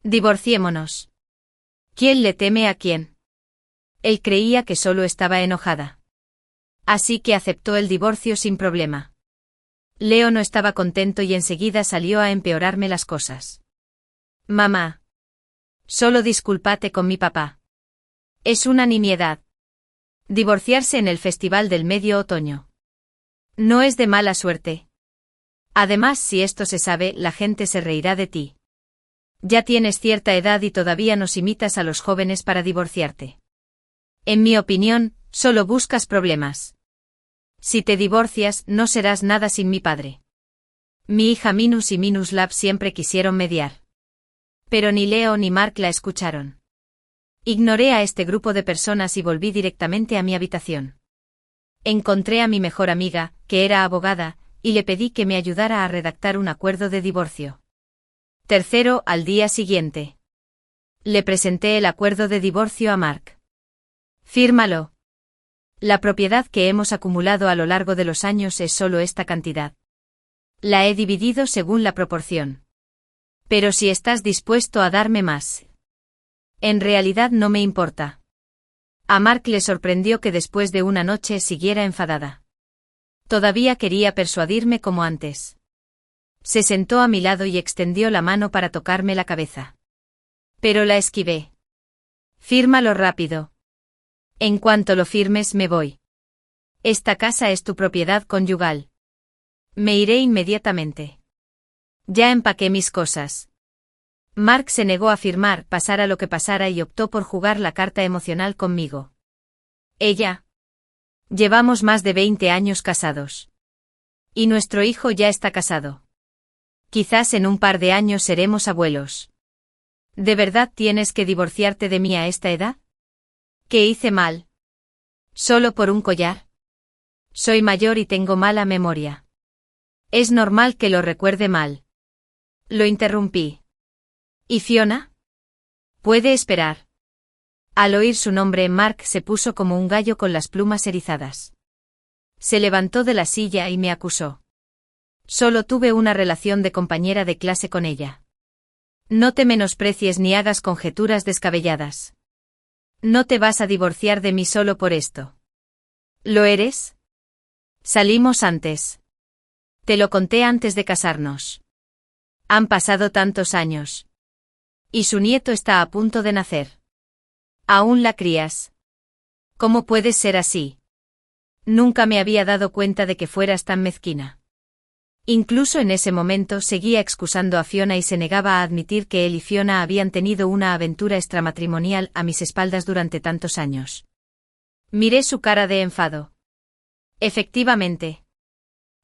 Speaker 1: Divorciémonos. ¿Quién le teme a quién? Él creía que solo estaba enojada. Así que aceptó el divorcio sin problema. Leo no estaba contento y enseguida salió a empeorarme las cosas. Mamá. Solo discúlpate con mi papá. Es una nimiedad. Divorciarse en el Festival del Medio Otoño. No es de mala suerte. Además, si esto se sabe, la gente se reirá de ti. Ya tienes cierta edad y todavía nos imitas a los jóvenes para divorciarte. En mi opinión, solo buscas problemas. Si te divorcias, no serás nada sin mi padre. Mi hija Minus y Minus Lab siempre quisieron mediar. Pero ni Leo ni Mark la escucharon. Ignoré a este grupo de personas y volví directamente a mi habitación. Encontré a mi mejor amiga, que era abogada, y le pedí que me ayudara a redactar un acuerdo de divorcio. Tercero, al día siguiente. Le presenté el acuerdo de divorcio a Mark. Fírmalo. La propiedad que hemos acumulado a lo largo de los años es solo esta cantidad. La he dividido según la proporción. Pero si estás dispuesto a darme más. En realidad no me importa. A Mark le sorprendió que después de una noche siguiera enfadada. Todavía quería persuadirme como antes. Se sentó a mi lado y extendió la mano para tocarme la cabeza. Pero la esquivé. Fírmalo rápido. En cuanto lo firmes me voy. Esta casa es tu propiedad conyugal. Me iré inmediatamente. Ya empaqué mis cosas. Mark se negó a firmar, pasara lo que pasara, y optó por jugar la carta emocional conmigo. Ella. Llevamos más de 20 años casados. Y nuestro hijo ya está casado. Quizás en un par de años seremos abuelos. ¿De verdad tienes que divorciarte de mí a esta edad? ¿Qué hice mal? ¿Solo por un collar? Soy mayor y tengo mala memoria. Es normal que lo recuerde mal. Lo interrumpí. ¿Y Fiona? Puede esperar. Al oír su nombre, Mark se puso como un gallo con las plumas erizadas. Se levantó de la silla y me acusó. Solo tuve una relación de compañera de clase con ella. No te menosprecies ni hagas conjeturas descabelladas. No te vas a divorciar de mí solo por esto. ¿Lo eres? Salimos antes. Te lo conté antes de casarnos. Han pasado tantos años. Y su nieto está a punto de nacer. ¿Aún la crías? ¿Cómo puedes ser así? Nunca me había dado cuenta de que fueras tan mezquina. Incluso en ese momento seguía excusando a Fiona y se negaba a admitir que él y Fiona habían tenido una aventura extramatrimonial a mis espaldas durante tantos años. Miré su cara de enfado. Efectivamente.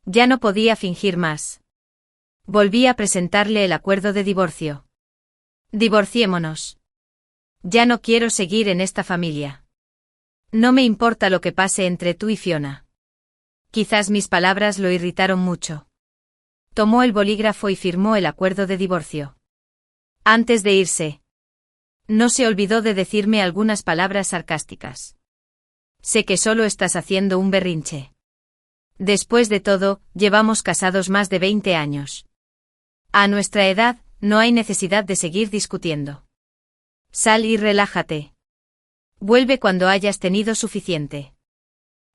Speaker 1: Ya no podía fingir más. Volví a presentarle el acuerdo de divorcio. Divorciémonos. Ya no quiero seguir en esta familia. No me importa lo que pase entre tú y Fiona. Quizás mis palabras lo irritaron mucho. Tomó el bolígrafo y firmó el acuerdo de divorcio. Antes de irse, no se olvidó de decirme algunas palabras sarcásticas. Sé que solo estás haciendo un berrinche. Después de todo, llevamos casados más de 20 años. A nuestra edad, no hay necesidad de seguir discutiendo. Sal y relájate. Vuelve cuando hayas tenido suficiente.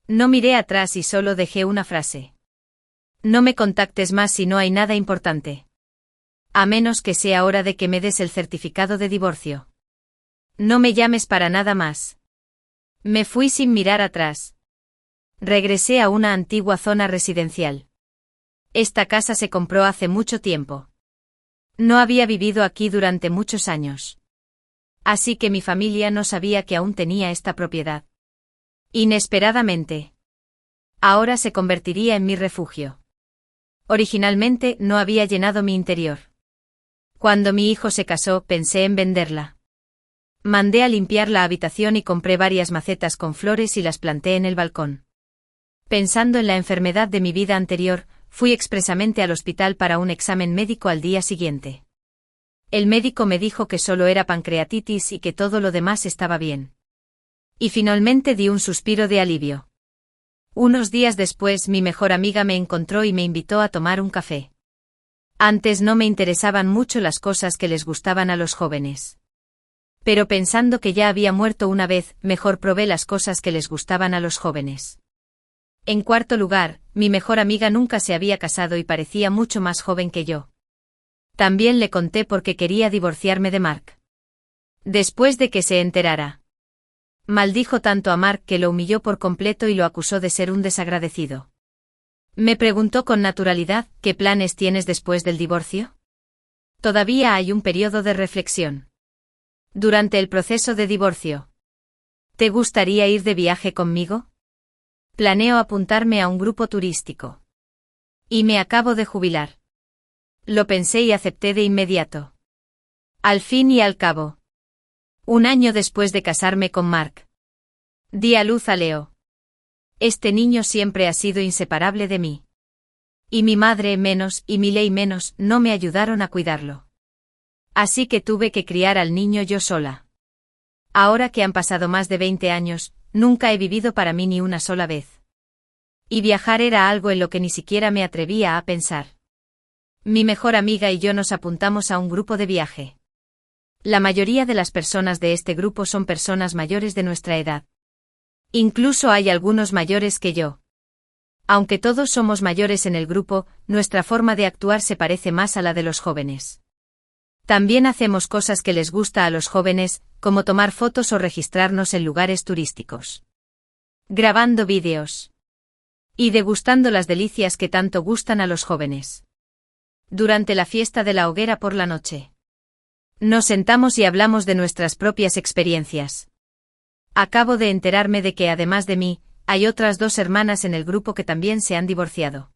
Speaker 1: No miré atrás y solo dejé una frase. No me contactes más si no hay nada importante. A menos que sea hora de que me des el certificado de divorcio. No me llames para nada más. Me fui sin mirar atrás. Regresé a una antigua zona residencial. Esta casa se compró hace mucho tiempo. No había vivido aquí durante muchos años. Así que mi familia no sabía que aún tenía esta propiedad. Inesperadamente. Ahora se convertiría en mi refugio. Originalmente no había llenado mi interior. Cuando mi hijo se casó, pensé en venderla. Mandé a limpiar la habitación y compré varias macetas con flores y las planté en el balcón. Pensando en la enfermedad de mi vida anterior, fui expresamente al hospital para un examen médico al día siguiente. El médico me dijo que solo era pancreatitis y que todo lo demás estaba bien. Y finalmente di un suspiro de alivio. Unos días después mi mejor amiga me encontró y me invitó a tomar un café. Antes no me interesaban mucho las cosas que les gustaban a los jóvenes. Pero pensando que ya había muerto una vez, mejor probé las cosas que les gustaban a los jóvenes. En cuarto lugar, mi mejor amiga nunca se había casado y parecía mucho más joven que yo. También le conté por qué quería divorciarme de Mark. Después de que se enterara. Maldijo tanto a Mark que lo humilló por completo y lo acusó de ser un desagradecido. Me preguntó con naturalidad, ¿qué planes tienes después del divorcio? Todavía hay un periodo de reflexión. Durante el proceso de divorcio. ¿Te gustaría ir de viaje conmigo? Planeo apuntarme a un grupo turístico. Y me acabo de jubilar. Lo pensé y acepté de inmediato. Al fin y al cabo. Un año después de casarme con Mark. Di a luz a Leo. Este niño siempre ha sido inseparable de mí. Y mi madre menos y mi ley menos no me ayudaron a cuidarlo. Así que tuve que criar al niño yo sola. Ahora que han pasado más de 20 años, nunca he vivido para mí ni una sola vez. Y viajar era algo en lo que ni siquiera me atrevía a pensar. Mi mejor amiga y yo nos apuntamos a un grupo de viaje. La mayoría de las personas de este grupo son personas mayores de nuestra edad. Incluso hay algunos mayores que yo. Aunque todos somos mayores en el grupo, nuestra forma de actuar se parece más a la de los jóvenes. También hacemos cosas que les gusta a los jóvenes, como tomar fotos o registrarnos en lugares turísticos. Grabando vídeos. Y degustando las delicias que tanto gustan a los jóvenes. Durante la fiesta de la hoguera por la noche. Nos sentamos y hablamos de nuestras propias experiencias. Acabo de enterarme de que además de mí, hay otras 2 hermanas en el grupo que también se han divorciado.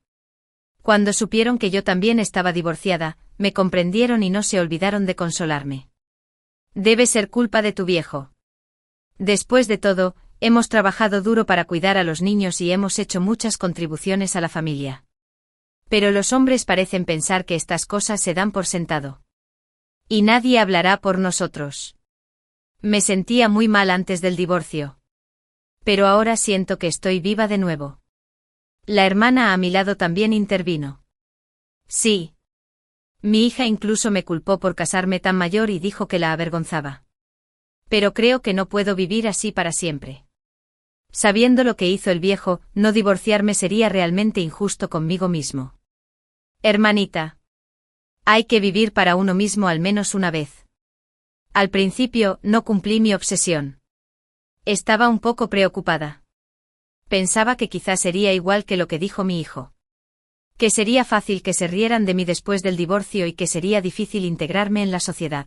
Speaker 1: Cuando supieron que yo también estaba divorciada, me comprendieron y no se olvidaron de consolarme. Debe ser culpa de tu viejo. Después de todo, hemos trabajado duro para cuidar a los niños y hemos hecho muchas contribuciones a la familia. Pero los hombres parecen pensar que estas cosas se dan por sentado. Y nadie hablará por nosotros. Me sentía muy mal antes del divorcio. Pero ahora siento que estoy viva de nuevo. La hermana a mi lado también intervino. Sí. Mi hija incluso me culpó por casarme tan mayor y dijo que la avergonzaba. Pero creo que no puedo vivir así para siempre. Sabiendo lo que hizo el viejo, no divorciarme sería realmente injusto conmigo mismo. Hermanita. Hay que vivir para uno mismo al menos una vez. Al principio, no cumplí mi obsesión. Estaba un poco preocupada. Pensaba que quizás sería igual que lo que dijo mi hijo. Que sería fácil que se rieran de mí después del divorcio y que sería difícil integrarme en la sociedad.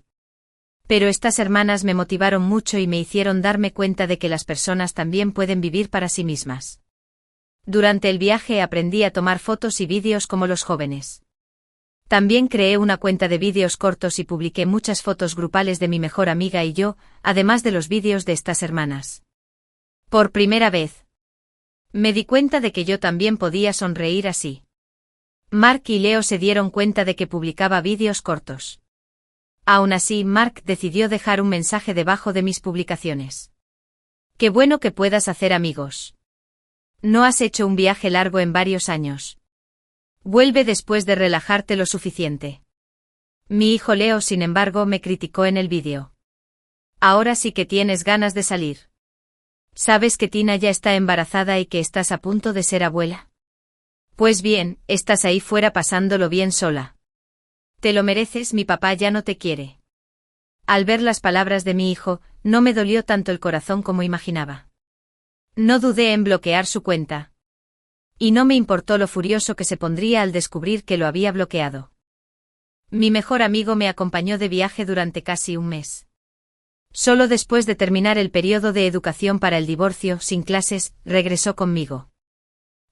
Speaker 1: Pero estas hermanas me motivaron mucho y me hicieron darme cuenta de que las personas también pueden vivir para sí mismas. Durante el viaje aprendí a tomar fotos y vídeos como los jóvenes. También creé una cuenta de vídeos cortos y publiqué muchas fotos grupales de mi mejor amiga y yo, además de los vídeos de estas hermanas. Por primera vez, me di cuenta de que yo también podía sonreír así. Mark y Leo se dieron cuenta de que publicaba vídeos cortos. Aún así, Mark decidió dejar un mensaje debajo de mis publicaciones. Qué bueno que puedas hacer amigos. No has hecho un viaje largo en varios años. Vuelve después de relajarte lo suficiente. Mi hijo Leo, sin embargo, me criticó en el vídeo. Ahora sí que tienes ganas de salir. ¿Sabes que Tina ya está embarazada y que estás a punto de ser abuela? Pues bien, estás ahí fuera pasándolo bien sola. Te lo mereces, mi papá ya no te quiere. Al ver las palabras de mi hijo, no me dolió tanto el corazón como imaginaba. No dudé en bloquear su cuenta. Y no me importó lo furioso que se pondría al descubrir que lo había bloqueado. Mi mejor amigo me acompañó de viaje durante casi un mes. Solo después de terminar el periodo de educación para el divorcio, sin clases, regresó conmigo.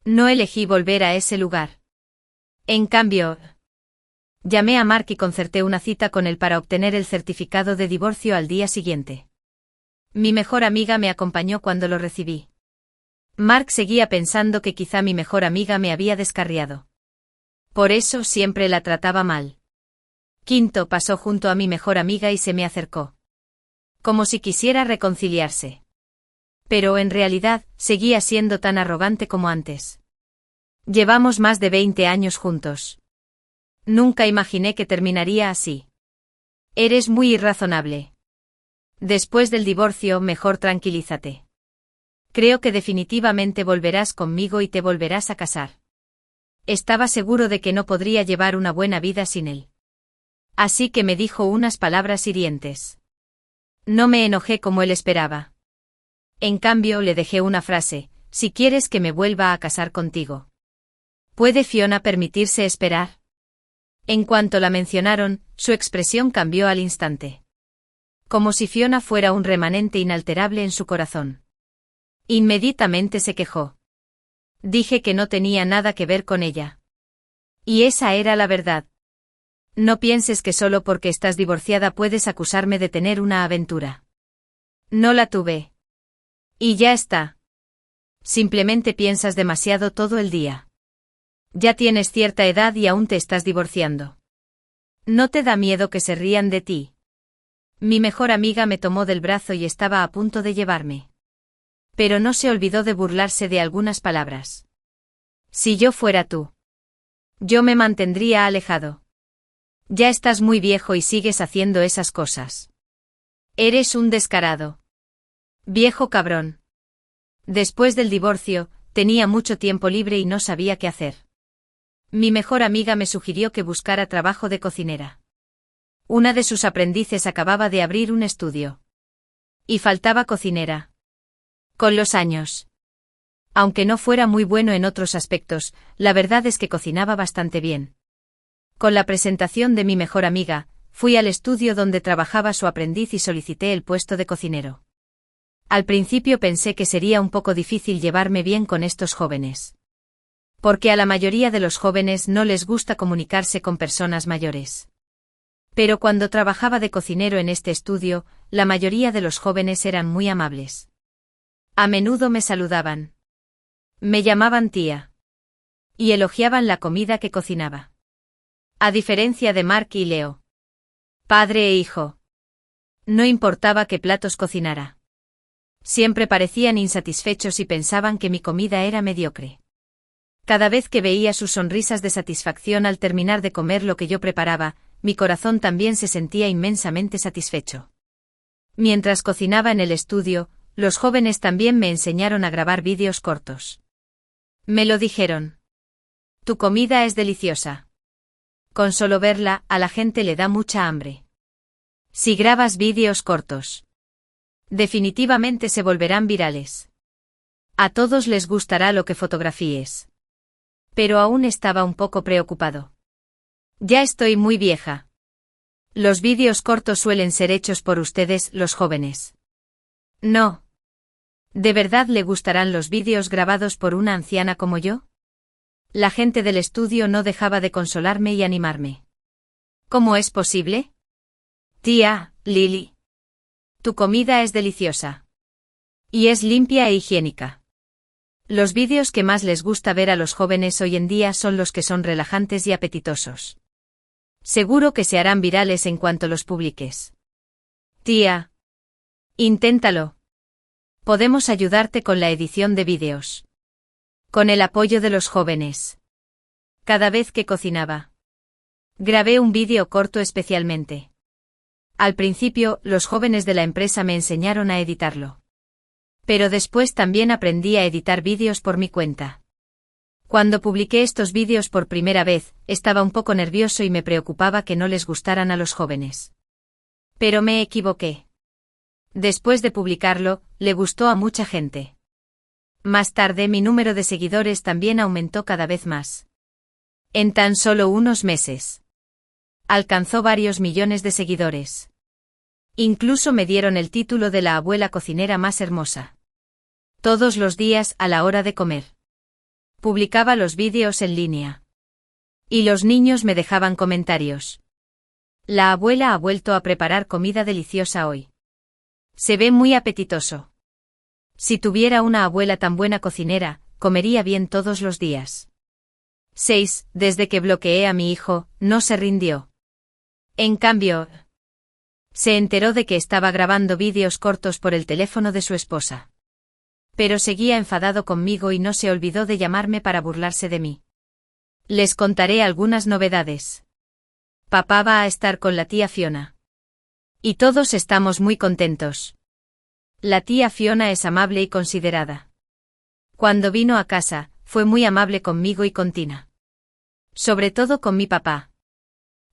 Speaker 1: No elegí volver a ese lugar. En cambio, llamé a Mark y concerté una cita con él para obtener el certificado de divorcio al día siguiente. Mi mejor amiga me acompañó cuando lo recibí. Mark seguía pensando que quizá mi mejor amiga me había descarriado. Por eso siempre la trataba mal. Quinto pasó junto a mi mejor amiga y se me acercó. Como si quisiera reconciliarse. Pero en realidad, seguía siendo tan arrogante como antes. Llevamos más de 20 años juntos. Nunca imaginé que terminaría así. Eres muy irrazonable. Después del divorcio, mejor tranquilízate. Creo que definitivamente volverás conmigo y te volverás a casar. Estaba seguro de que no podría llevar una buena vida sin él. Así que me dijo unas palabras hirientes. No me enojé como él esperaba. En cambio, le dejé una frase: si quieres que me vuelva a casar contigo. ¿Puede Fiona permitirse esperar? En cuanto la mencionaron, su expresión cambió al instante. Como si Fiona fuera un remanente inalterable en su corazón. Inmediatamente se quejó. Dije que no tenía nada que ver con ella. Y esa era la verdad. No pienses que solo porque estás divorciada puedes acusarme de tener una aventura. No la tuve. Y ya está. Simplemente piensas demasiado todo el día. Ya tienes cierta edad y aún te estás divorciando. ¿No te da miedo que se rían de ti? Mi mejor amiga me tomó del brazo y estaba a punto de llevarme. Pero no se olvidó de burlarse de algunas palabras. Si yo fuera tú, yo me mantendría alejado. Ya estás muy viejo y sigues haciendo esas cosas. Eres un descarado. Viejo cabrón. Después del divorcio, tenía mucho tiempo libre y no sabía qué hacer. Mi mejor amiga me sugirió que buscara trabajo de cocinera. Una de sus aprendices acababa de abrir un estudio. Y faltaba cocinera. Con los años. Aunque no fuera muy bueno en otros aspectos, la verdad es que cocinaba bastante bien. Con la presentación de mi mejor amiga, fui al estudio donde trabajaba su aprendiz y solicité el puesto de cocinero. Al principio pensé que sería un poco difícil llevarme bien con estos jóvenes. Porque a la mayoría de los jóvenes no les gusta comunicarse con personas mayores. Pero cuando trabajaba de cocinero en este estudio, la mayoría de los jóvenes eran muy amables. A menudo me saludaban. Me llamaban tía. Y elogiaban la comida que cocinaba. A diferencia de Mark y Leo. Padre e hijo. No importaba qué platos cocinara. Siempre parecían insatisfechos y pensaban que mi comida era mediocre. Cada vez que veía sus sonrisas de satisfacción al terminar de comer lo que yo preparaba, mi corazón también se sentía inmensamente satisfecho. Mientras cocinaba en el estudio, los jóvenes también me enseñaron a grabar vídeos cortos. Me lo dijeron. Tu comida es deliciosa. Con solo verla, a la gente le da mucha hambre. Si grabas vídeos cortos, Definitivamente se volverán virales. A todos les gustará lo que fotografíes. Pero aún estaba un poco preocupado. Ya estoy muy vieja. Los vídeos cortos suelen ser hechos por ustedes, los jóvenes. No. ¿De verdad le gustarán los vídeos grabados por una anciana como yo? La gente del estudio no dejaba de consolarme y animarme. ¿Cómo es posible? Tía, Lily. Tu comida es deliciosa. Y es limpia e higiénica. Los vídeos que más les gusta ver a los jóvenes hoy en día son los que son relajantes y apetitosos. Seguro que se harán virales en cuanto los publiques. Tía. Inténtalo. Podemos ayudarte con la edición de vídeos. Con el apoyo de los jóvenes. Cada vez que cocinaba. Grabé un vídeo corto especialmente. Al principio, los jóvenes de la empresa me enseñaron a editarlo. Pero después también aprendí a editar vídeos por mi cuenta. Cuando publiqué estos vídeos por primera vez, estaba un poco nervioso y me preocupaba que no les gustaran a los jóvenes. Pero me equivoqué. Después de publicarlo, le gustó a mucha gente. Más tarde mi número de seguidores también aumentó cada vez más. En tan solo unos meses. Alcanzó varios millones de seguidores. Incluso me dieron el título de la abuela cocinera más hermosa. Todos los días a la hora de comer. Publicaba los vídeos en línea. Y los niños me dejaban comentarios. La abuela ha vuelto a preparar comida deliciosa hoy. Se ve muy apetitoso. Si tuviera una abuela tan buena cocinera, comería bien todos los días. 6. Desde que bloqueé a mi hijo, no se rindió. En cambio, se enteró de que estaba grabando vídeos cortos por el teléfono de su esposa. Pero seguía enfadado conmigo y no se olvidó de llamarme para burlarse de mí. Les contaré algunas novedades. Papá va a estar con la tía Fiona. Y todos estamos muy contentos. La tía Fiona es amable y considerada. Cuando vino a casa, fue muy amable conmigo y con Tina. Sobre todo con mi papá.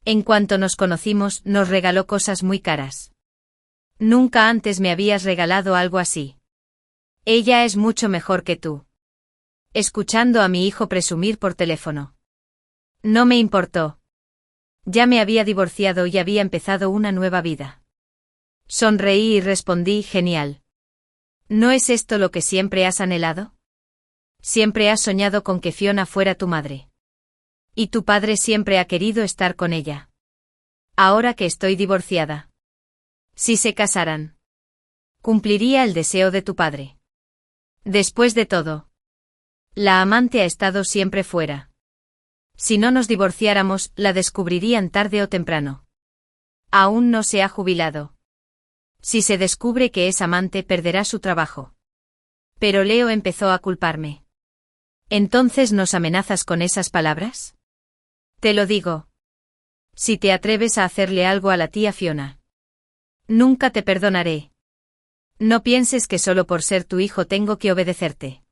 Speaker 1: En cuanto nos conocimos, nos regaló cosas muy caras. Nunca antes me habías regalado algo así. Ella es mucho mejor que tú. Escuchando a mi hijo presumir por teléfono. No me importó. Ya me había divorciado y había empezado una nueva vida. Sonreí y respondí, genial. ¿No es esto lo que siempre has anhelado? Siempre has soñado con que Fiona fuera tu madre. Y tu padre siempre ha querido estar con ella. Ahora que estoy divorciada. Si se casaran. Cumpliría el deseo de tu padre. Después de todo. La amante ha estado siempre fuera. Si no nos divorciáramos, la descubrirían tarde o temprano. Aún no se ha jubilado. Si se descubre que es amante, perderá su trabajo. Pero Leo empezó a culparme. ¿Entonces nos amenazas con esas palabras? Te lo digo. Si te atreves a hacerle algo a la tía Fiona. Nunca te perdonaré. No pienses que solo por ser tu hijo tengo que obedecerte.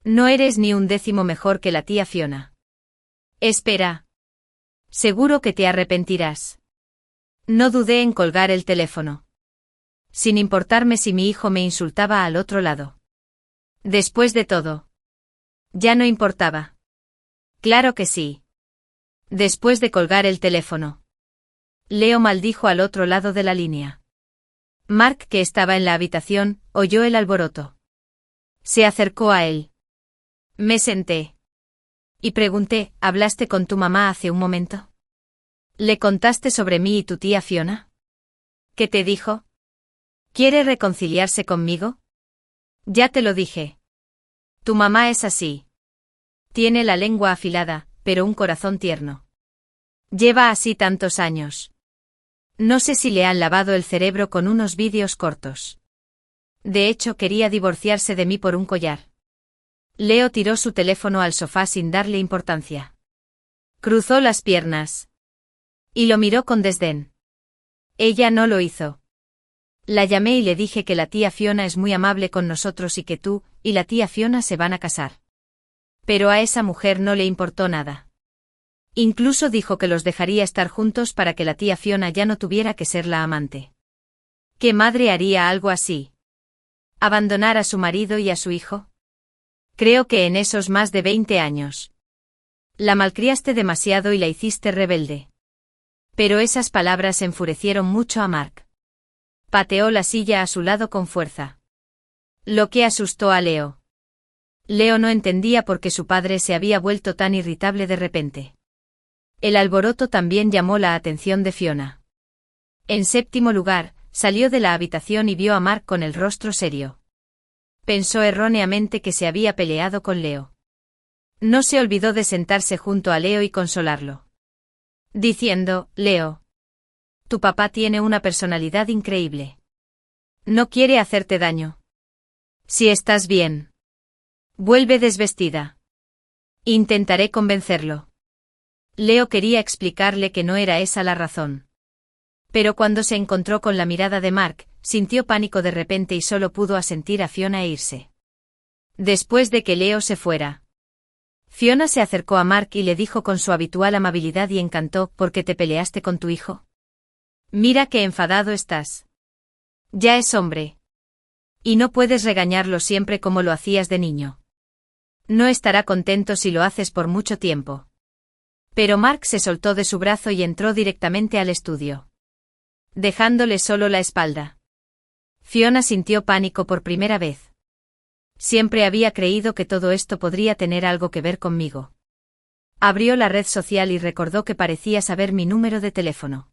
Speaker 1: No eres ni un décimo mejor que la tía Fiona. Espera. Seguro que te arrepentirás. No dudé en colgar el teléfono. Sin importarme si mi hijo me insultaba al otro lado. Después de todo. Ya no importaba. Claro que sí. Después de colgar el teléfono. Leo maldijo al otro lado de la línea. Mark, que estaba en la habitación, oyó el alboroto. Se acercó a él. Me senté. Y pregunté, ¿hablaste con tu mamá hace un momento? ¿Le contaste sobre mí y tu tía Fiona? ¿Qué te dijo? ¿Quiere reconciliarse conmigo? Ya te lo dije. Tu mamá es así. Tiene la lengua afilada, pero un corazón tierno. Lleva así tantos años. No sé si le han lavado el cerebro con unos vídeos cortos. De hecho, quería divorciarse de mí por un collar. Leo tiró su teléfono al sofá sin darle importancia. Cruzó las piernas. Y lo miró con desdén. Ella no lo hizo. La llamé y le dije que la tía Fiona es muy amable con nosotros y que tú y la tía Fiona se van a casar. Pero a esa mujer no le importó nada. Incluso dijo que los dejaría estar juntos para que la tía Fiona ya no tuviera que ser la amante. ¿Qué madre haría algo así? ¿Abandonar a su marido y a su hijo? Creo que en esos más de 20 años. La malcriaste demasiado y la hiciste rebelde. Pero esas palabras enfurecieron mucho a Mark. Pateó la silla a su lado con fuerza. Lo que asustó a Leo. Leo no entendía por qué su padre se había vuelto tan irritable de repente. El alboroto también llamó la atención de Fiona. En séptimo lugar, salió de la habitación y vio a Mark con el rostro serio. Pensó erróneamente que se había peleado con Leo. No se olvidó de sentarse junto a Leo y consolarlo. Diciendo, Leo. Tu papá tiene una personalidad increíble. No quiere hacerte daño. Si estás bien. Vuelve desvestida. Intentaré convencerlo. Leo quería explicarle que no era esa la razón. Pero cuando se encontró con la mirada de Mark, sintió pánico de repente y solo pudo asentir a Fiona e irse. Después de que Leo se fuera, Fiona se acercó a Mark y le dijo con su habitual amabilidad y encanto, ¿por qué te peleaste con tu hijo? Mira qué enfadado estás. Ya es hombre. Y no puedes regañarlo siempre como lo hacías de niño. No estará contento si lo haces por mucho tiempo. Pero Mark se soltó de su brazo y entró directamente al estudio, dejándole solo la espalda. Fiona sintió pánico por primera vez. Siempre había creído que todo esto podría tener algo que ver conmigo. Abrió la red social y recordó que parecía saber mi número de teléfono.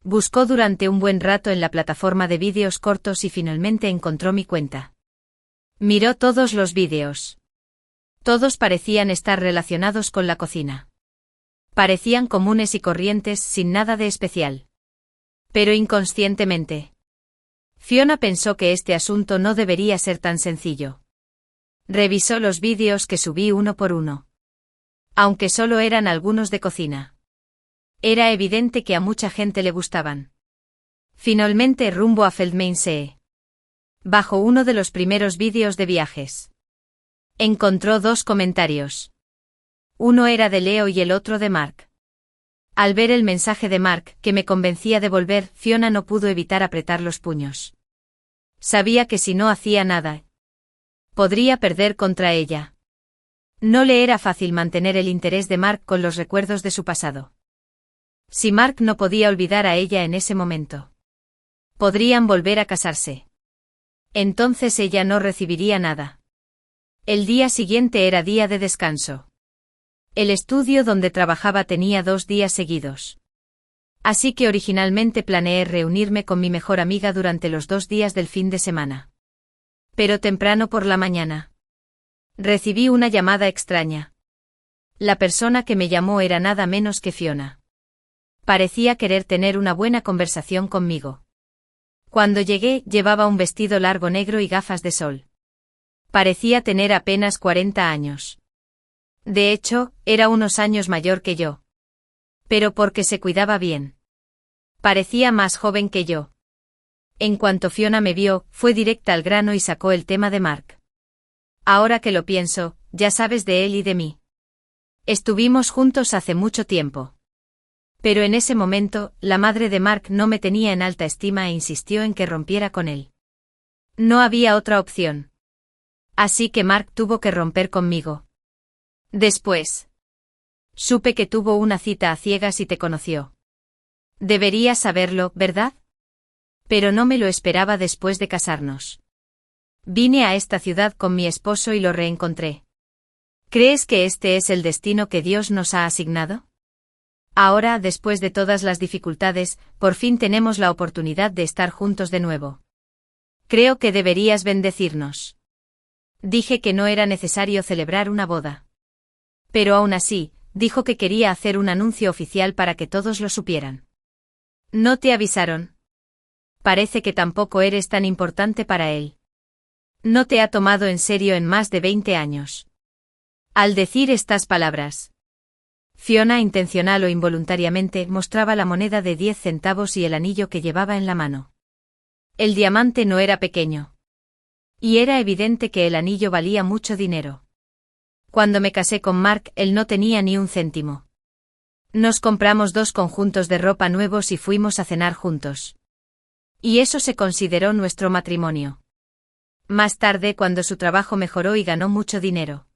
Speaker 1: Buscó durante un buen rato en la plataforma de vídeos cortos y finalmente encontró mi cuenta. Miró todos los vídeos. Todos parecían estar relacionados con la cocina. Parecían comunes y corrientes sin nada de especial. Pero inconscientemente, Fiona pensó que este asunto no debería ser tan sencillo. Revisó los vídeos que subí uno por uno. Aunque solo eran algunos de cocina. Era evidente que a mucha gente le gustaban. Finalmente rumbo a Feldmeinsee. Bajo uno de los primeros vídeos de viajes. Encontró 2 comentarios. Uno era de Leo y el otro de Mark. Al ver el mensaje de Mark, que me convencía de volver, Fiona no pudo evitar apretar los puños. Sabía que si no hacía nada, podría perder contra ella. No le era fácil mantener el interés de Mark con los recuerdos de su pasado. Si Mark no podía olvidar a ella en ese momento, podrían volver a casarse. Entonces ella no recibiría nada. El día siguiente era día de descanso. El estudio donde trabajaba tenía 2 días seguidos. Así que originalmente planeé reunirme con mi mejor amiga durante los 2 días del fin de semana. Pero temprano por la mañana, recibí una llamada extraña. La persona que me llamó era nada menos que Fiona. Parecía querer tener una buena conversación conmigo. Cuando llegué, llevaba un vestido largo negro y gafas de sol. Parecía tener apenas 40 años. De hecho, era unos años mayor que yo. Pero porque se cuidaba bien. Parecía más joven que yo. En cuanto Fiona me vio, fue directa al grano y sacó el tema de Mark. Ahora que lo pienso, ya sabes de él y de mí. Estuvimos juntos hace mucho tiempo. Pero en ese momento, la madre de Mark no me tenía en alta estima e insistió en que rompiera con él. No había otra opción. Así que Mark tuvo que romper conmigo. Después, supe que tuvo una cita a ciegas y te conoció. Deberías saberlo, ¿verdad? Pero no me lo esperaba después de casarnos. Vine a esta ciudad con mi esposo y lo reencontré. ¿Crees que este es el destino que Dios nos ha asignado? Ahora, después de todas las dificultades, por fin tenemos la oportunidad de estar juntos de nuevo. Creo que deberías bendecirnos. Dije que no era necesario celebrar una boda. Pero aún así, dijo que quería hacer un anuncio oficial para que todos lo supieran. ¿No te avisaron? Parece que tampoco eres tan importante para él. No te ha tomado en serio en más de 20 años. Al decir estas palabras, Fiona, intencional o involuntariamente, mostraba la moneda de 10 centavos y el anillo que llevaba en la mano. El diamante no era pequeño. Y era evidente que el anillo valía mucho dinero. Cuando me casé con Mark, él no tenía ni un céntimo. Nos compramos 2 conjuntos de ropa nuevos y fuimos a cenar juntos. Y eso se consideró nuestro matrimonio. Más tarde, cuando su trabajo mejoró y ganó mucho dinero,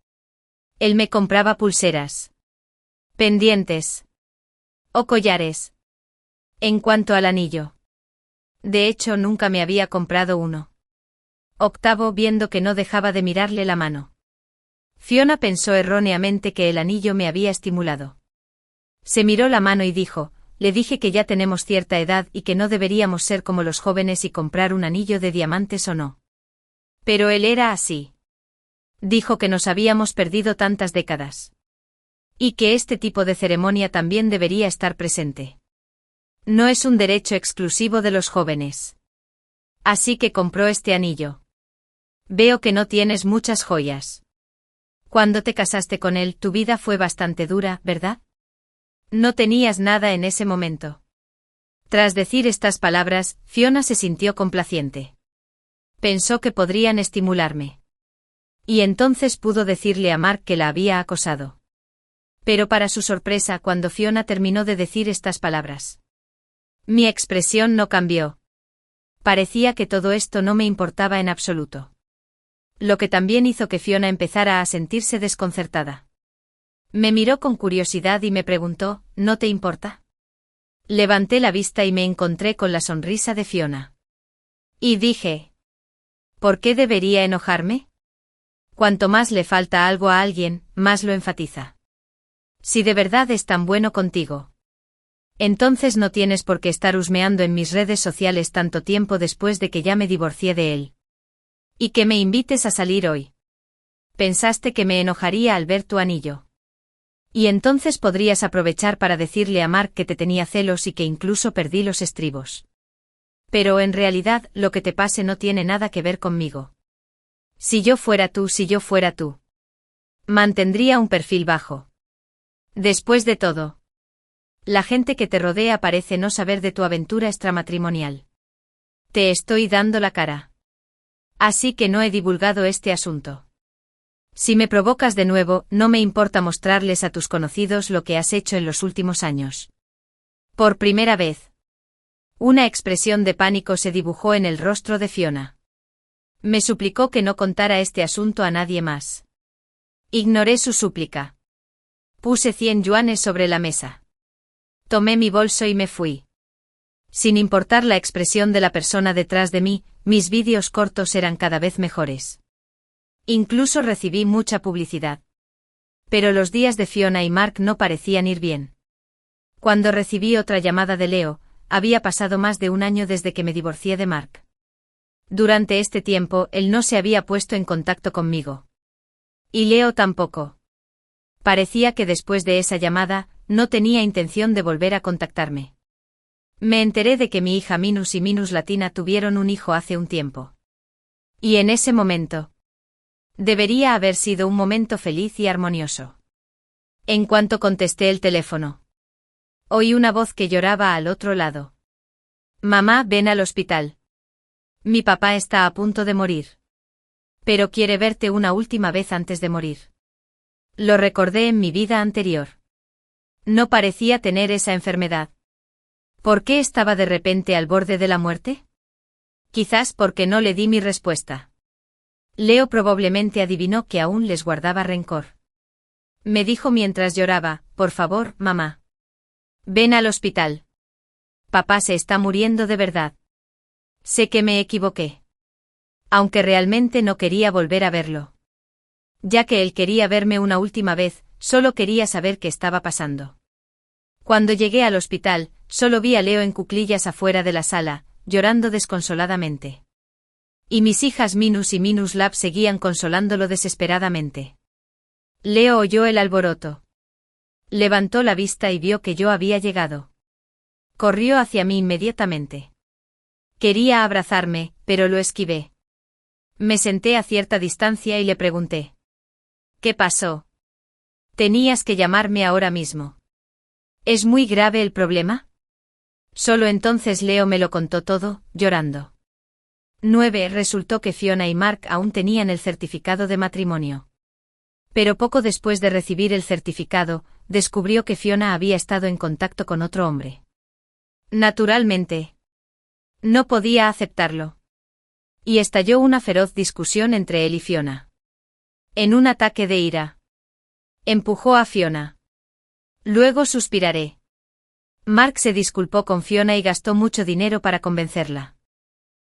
Speaker 1: él me compraba pulseras, pendientes o collares. En cuanto al anillo, de hecho nunca me había comprado uno. Octavo, viendo que no dejaba de mirarle la mano. Fiona pensó erróneamente que el anillo me había estimulado. Se miró la mano y dijo, le dije que ya tenemos cierta edad y que no deberíamos ser como los jóvenes y comprar un anillo de diamantes o no. Pero él era así. Dijo que nos habíamos perdido tantas décadas. Y que este tipo de ceremonia también debería estar presente. No es un derecho exclusivo de los jóvenes. Así que compró este anillo. Veo que no tienes muchas joyas. Cuando te casaste con él, tu vida fue bastante dura, ¿verdad? No tenías nada en ese momento. Tras decir estas palabras, Fiona se sintió complaciente. Pensó que podrían estimularme. Y entonces pudo decirle a Mark que la había acosado. Pero para su sorpresa, cuando Fiona terminó de decir estas palabras, mi expresión no cambió. Parecía que todo esto no me importaba en absoluto. Lo que también hizo que Fiona empezara a sentirse desconcertada. Me miró con curiosidad y me preguntó, ¿no te importa? Levanté la vista y me encontré con la sonrisa de Fiona. Y dije, ¿por qué debería enojarme? Cuanto más le falta algo a alguien, más lo enfatiza. Si de verdad es tan bueno contigo, entonces no tienes por qué estar husmeando en mis redes sociales tanto tiempo después de que ya me divorcié de él. Y que me invites a salir hoy. Pensaste que me enojaría al ver tu anillo. Y entonces podrías aprovechar para decirle a Mark que te tenía celos y que incluso perdí los estribos. Pero en realidad lo que te pase no tiene nada que ver conmigo. Si yo fuera tú, mantendría un perfil bajo. Después de todo, la gente que te rodea parece no saber de tu aventura extramatrimonial. Te estoy dando la cara. Así que no he divulgado este asunto. Si me provocas de nuevo, no me importa mostrarles a tus conocidos lo que has hecho en los últimos años. Por primera vez, una expresión de pánico se dibujó en el rostro de Fiona. Me suplicó que no contara este asunto a nadie más. Ignoré su súplica. Puse 100 yuanes sobre la mesa. Tomé mi bolso y me fui. Sin importar la expresión de la persona detrás de mí, mis vídeos cortos eran cada vez mejores. Incluso recibí mucha publicidad. Pero los días de Fiona y Mark no parecían ir bien. Cuando recibí otra llamada de Leo, había pasado más de un año desde que me divorcié de Mark. Durante este tiempo, él no se había puesto en contacto conmigo. Y Leo tampoco. Parecía que después de esa llamada, no tenía intención de volver a contactarme. Me enteré de que mi hija Minus y Minus Latina tuvieron un hijo hace un tiempo. Y en ese momento, debería haber sido un momento feliz y armonioso. En cuanto contesté el teléfono, oí una voz que lloraba al otro lado. Mamá, ven al hospital. Mi papá está a punto de morir. Pero quiere verte una última vez antes de morir. Lo recordé en mi vida anterior. No parecía tener esa enfermedad. ¿Por qué estaba de repente al borde de la muerte? Quizás porque no le di mi respuesta. Leo probablemente adivinó que aún les guardaba rencor. Me dijo mientras lloraba, por favor, mamá. Ven al hospital. Papá se está muriendo de verdad. Sé que me equivoqué. Aunque realmente no quería volver a verlo. Ya que él quería verme una última vez, solo quería saber qué estaba pasando. Cuando llegué al hospital, solo vi a Leo en cuclillas afuera de la sala, llorando desconsoladamente. Y mis hijas Minus y Minus Lab seguían consolándolo desesperadamente. Leo oyó el alboroto. Levantó la vista y vio que yo había llegado. Corrió hacia mí inmediatamente. Quería abrazarme, pero lo esquivé. Me senté a cierta distancia y le pregunté. ¿Qué pasó? Tenías que llamarme ahora mismo. ¿Es muy grave el problema? Solo entonces Leo me lo contó todo, llorando. 9. Resultó que Fiona y Mark aún tenían el certificado de matrimonio. Pero poco después de recibir el certificado, descubrió que Fiona había estado en contacto con otro hombre. Naturalmente, No podía aceptarlo. Y estalló una feroz discusión entre él y Fiona. En un ataque de ira. Empujó a Fiona. Luego suspiraré. Mark se disculpó con Fiona y gastó mucho dinero para convencerla.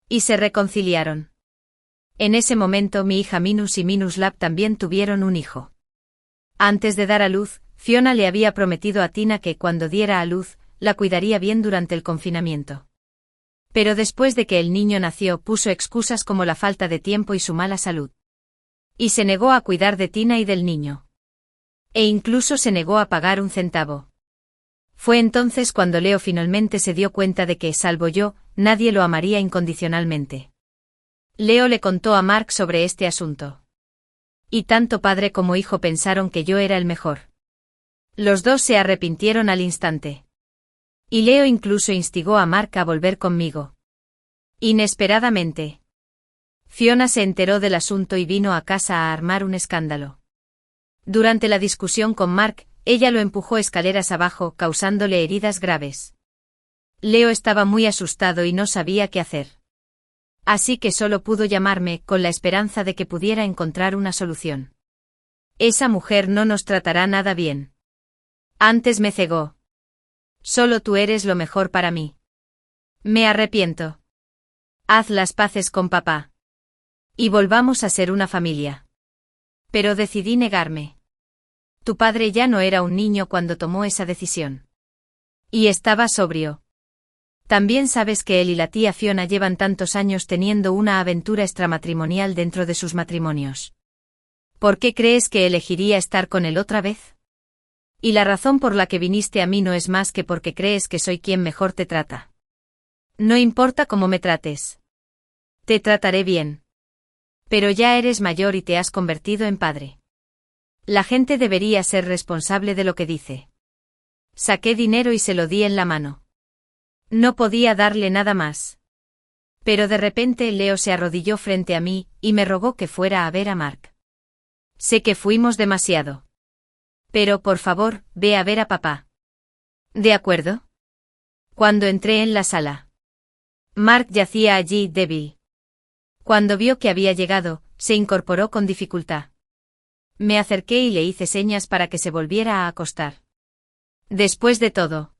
Speaker 1: Y se reconciliaron. En ese momento mi hija Minus y Minus Lab también tuvieron un hijo. Antes de dar a luz, Fiona le había prometido a Tina que cuando diera a luz, la cuidaría bien durante el confinamiento. Pero después de que el niño nació puso excusas como la falta de tiempo y su mala salud. Y se negó a cuidar de Tina y del niño. E incluso se negó a pagar un centavo. Fue entonces cuando Leo finalmente se dio cuenta de que, salvo yo, nadie lo amaría incondicionalmente. Leo le contó a Mark sobre este asunto. Y tanto padre como hijo pensaron que yo era el mejor. Los dos se arrepintieron al instante. Y Leo incluso instigó a Mark a volver conmigo. Inesperadamente. Fiona se enteró del asunto y vino a casa a armar un escándalo. Durante la discusión con Mark, ella lo empujó escaleras abajo, causándole heridas graves. Leo estaba muy asustado y no sabía qué hacer. Así que solo pudo llamarme, con la esperanza de que pudiera encontrar una solución. Esa mujer no nos tratará nada bien. Antes me cegó. Solo tú eres lo mejor para mí. Me arrepiento. Haz las paces con papá. Y volvamos a ser una familia. Pero decidí negarme. Tu padre ya no era un niño cuando tomó esa decisión. Y estaba sobrio. También sabes que él y la tía Fiona llevan tantos años teniendo una aventura extramatrimonial dentro de sus matrimonios. ¿Por qué crees que elegiría estar con él otra vez? Y la razón por la que viniste a mí no es más que porque crees que soy quien mejor te trata. No importa cómo me trates. Te trataré bien. Pero ya eres mayor y te has convertido en padre. La gente debería ser responsable de lo que dice. Saqué dinero y se lo di en la mano. No podía darle nada más. Pero de repente Leo se arrodilló frente a mí, y me rogó que fuera a ver a Mark. Sé que fuimos demasiado. Pero por favor, ve a ver a papá. ¿De acuerdo? Cuando entré en la sala. Mark yacía allí débil. Cuando vio que había llegado, se incorporó con dificultad. Me acerqué y le hice señas para que se volviera a acostar. Después de todo.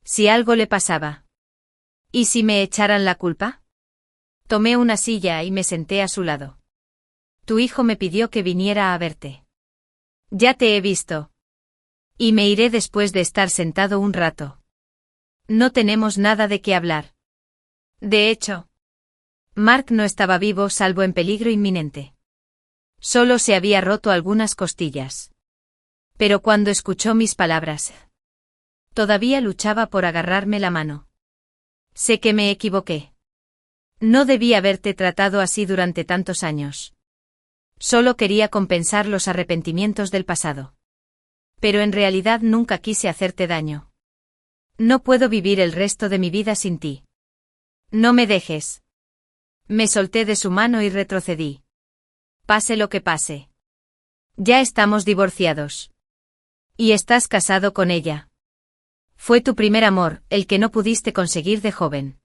Speaker 1: Si algo le pasaba. ¿Y si me echaran la culpa? Tomé una silla y me senté a su lado. Tu hijo me pidió que viniera a verte. Ya te he visto. Y me iré después de estar sentado un rato. No tenemos nada de qué hablar. De hecho, Mark no estaba vivo salvo en peligro inminente. Solo se había roto algunas costillas. Pero cuando escuchó mis palabras, todavía luchaba por agarrarme la mano. Sé que me equivoqué. No debí haberte tratado así durante tantos años. Solo quería compensar los arrepentimientos del pasado. Pero en realidad nunca quise hacerte daño. No puedo vivir el resto de mi vida sin ti. No me dejes. Me solté de su mano y retrocedí. Pase lo que pase. Ya estamos divorciados. Y estás casado con ella. Fue tu primer amor, el que no pudiste conseguir de joven.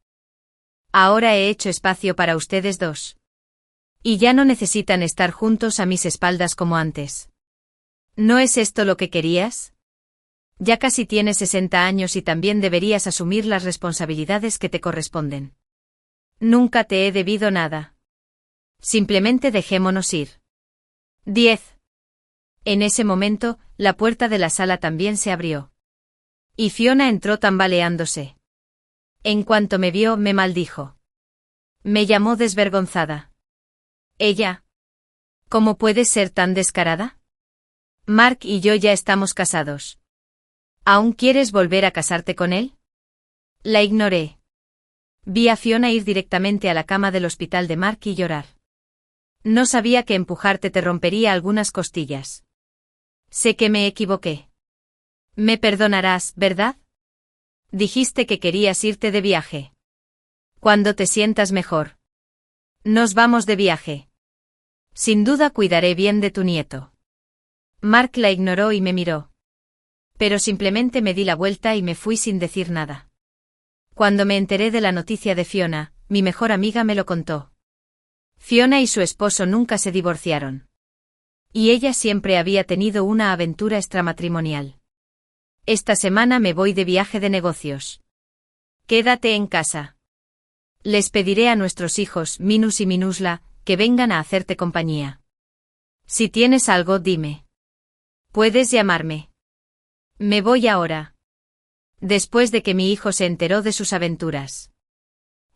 Speaker 1: Ahora he hecho espacio para ustedes dos. Y ya no necesitan estar juntos a mis espaldas como antes. ¿No es esto lo que querías? Ya casi tienes 60 años y también deberías asumir las responsabilidades que te corresponden. Nunca te he debido nada. Simplemente dejémonos ir. 10. En ese momento, la puerta de la sala también se abrió. Y Fiona entró tambaleándose. En cuanto me vio, me maldijo. Me llamó desvergonzada. Ella. ¿Cómo puedes ser tan descarada? Mark y yo ya estamos casados. ¿Aún quieres volver a casarte con él? La ignoré. Vi a Fiona ir directamente a la cama del hospital de Mark y llorar. No sabía que empujarte te rompería algunas costillas. Sé que me equivoqué. Me perdonarás, ¿verdad? Dijiste que querías irte de viaje. Cuando te sientas mejor. Nos vamos de viaje. Sin duda cuidaré bien de tu nieto. Mark la ignoró y me miró. Pero simplemente me di la vuelta y me fui sin decir nada. Cuando me enteré de la noticia de Fiona, mi mejor amiga me lo contó. Fiona y su esposo nunca se divorciaron. Y ella siempre había tenido una aventura extramatrimonial. Esta semana me voy de viaje de negocios. Quédate en casa. Les pediré a nuestros hijos, Minus y Minusla, que vengan a hacerte compañía. Si tienes algo, dime. Puedes llamarme. Me voy ahora. Después de que mi hijo se enteró de sus aventuras.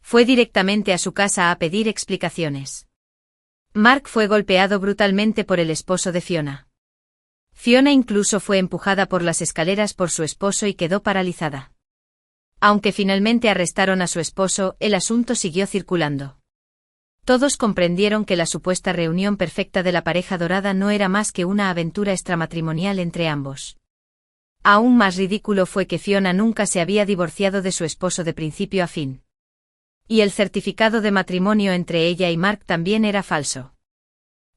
Speaker 1: Fue directamente a su casa a pedir explicaciones. Mark fue golpeado brutalmente por el esposo de Fiona. Fiona incluso fue empujada por las escaleras por su esposo y quedó paralizada. Aunque finalmente arrestaron a su esposo, el asunto siguió circulando. Todos comprendieron que la supuesta reunión perfecta de la pareja dorada no era más que una aventura extramatrimonial entre ambos. Aún más ridículo fue que Fiona nunca se había divorciado de su esposo de principio a fin. Y el certificado de matrimonio entre ella y Mark también era falso.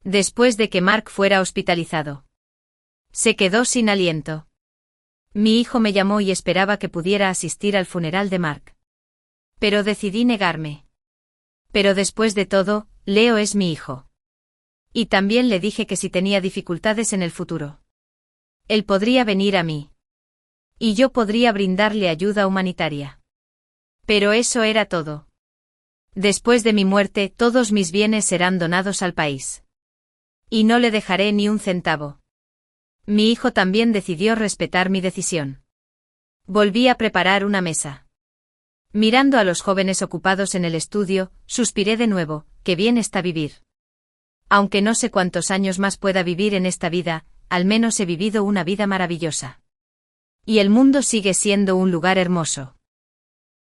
Speaker 1: Después de que Mark fuera hospitalizado, se quedó sin aliento. Mi hijo me llamó y esperaba que pudiera asistir al funeral de Mark. Pero decidí negarme. Pero después de todo, Leo es mi hijo. Y también le dije que si tenía dificultades en el futuro, él podría venir a mí. Y yo podría brindarle ayuda humanitaria. Pero eso era todo. Después de mi muerte, todos mis bienes serán donados al país. Y no le dejaré ni un centavo. Mi hijo también decidió respetar mi decisión. Volví a preparar una mesa. Mirando a los jóvenes ocupados en el estudio, suspiré de nuevo, qué bien está vivir. Aunque no sé cuántos años más pueda vivir en esta vida, al menos he vivido una vida maravillosa. Y el mundo sigue siendo un lugar hermoso.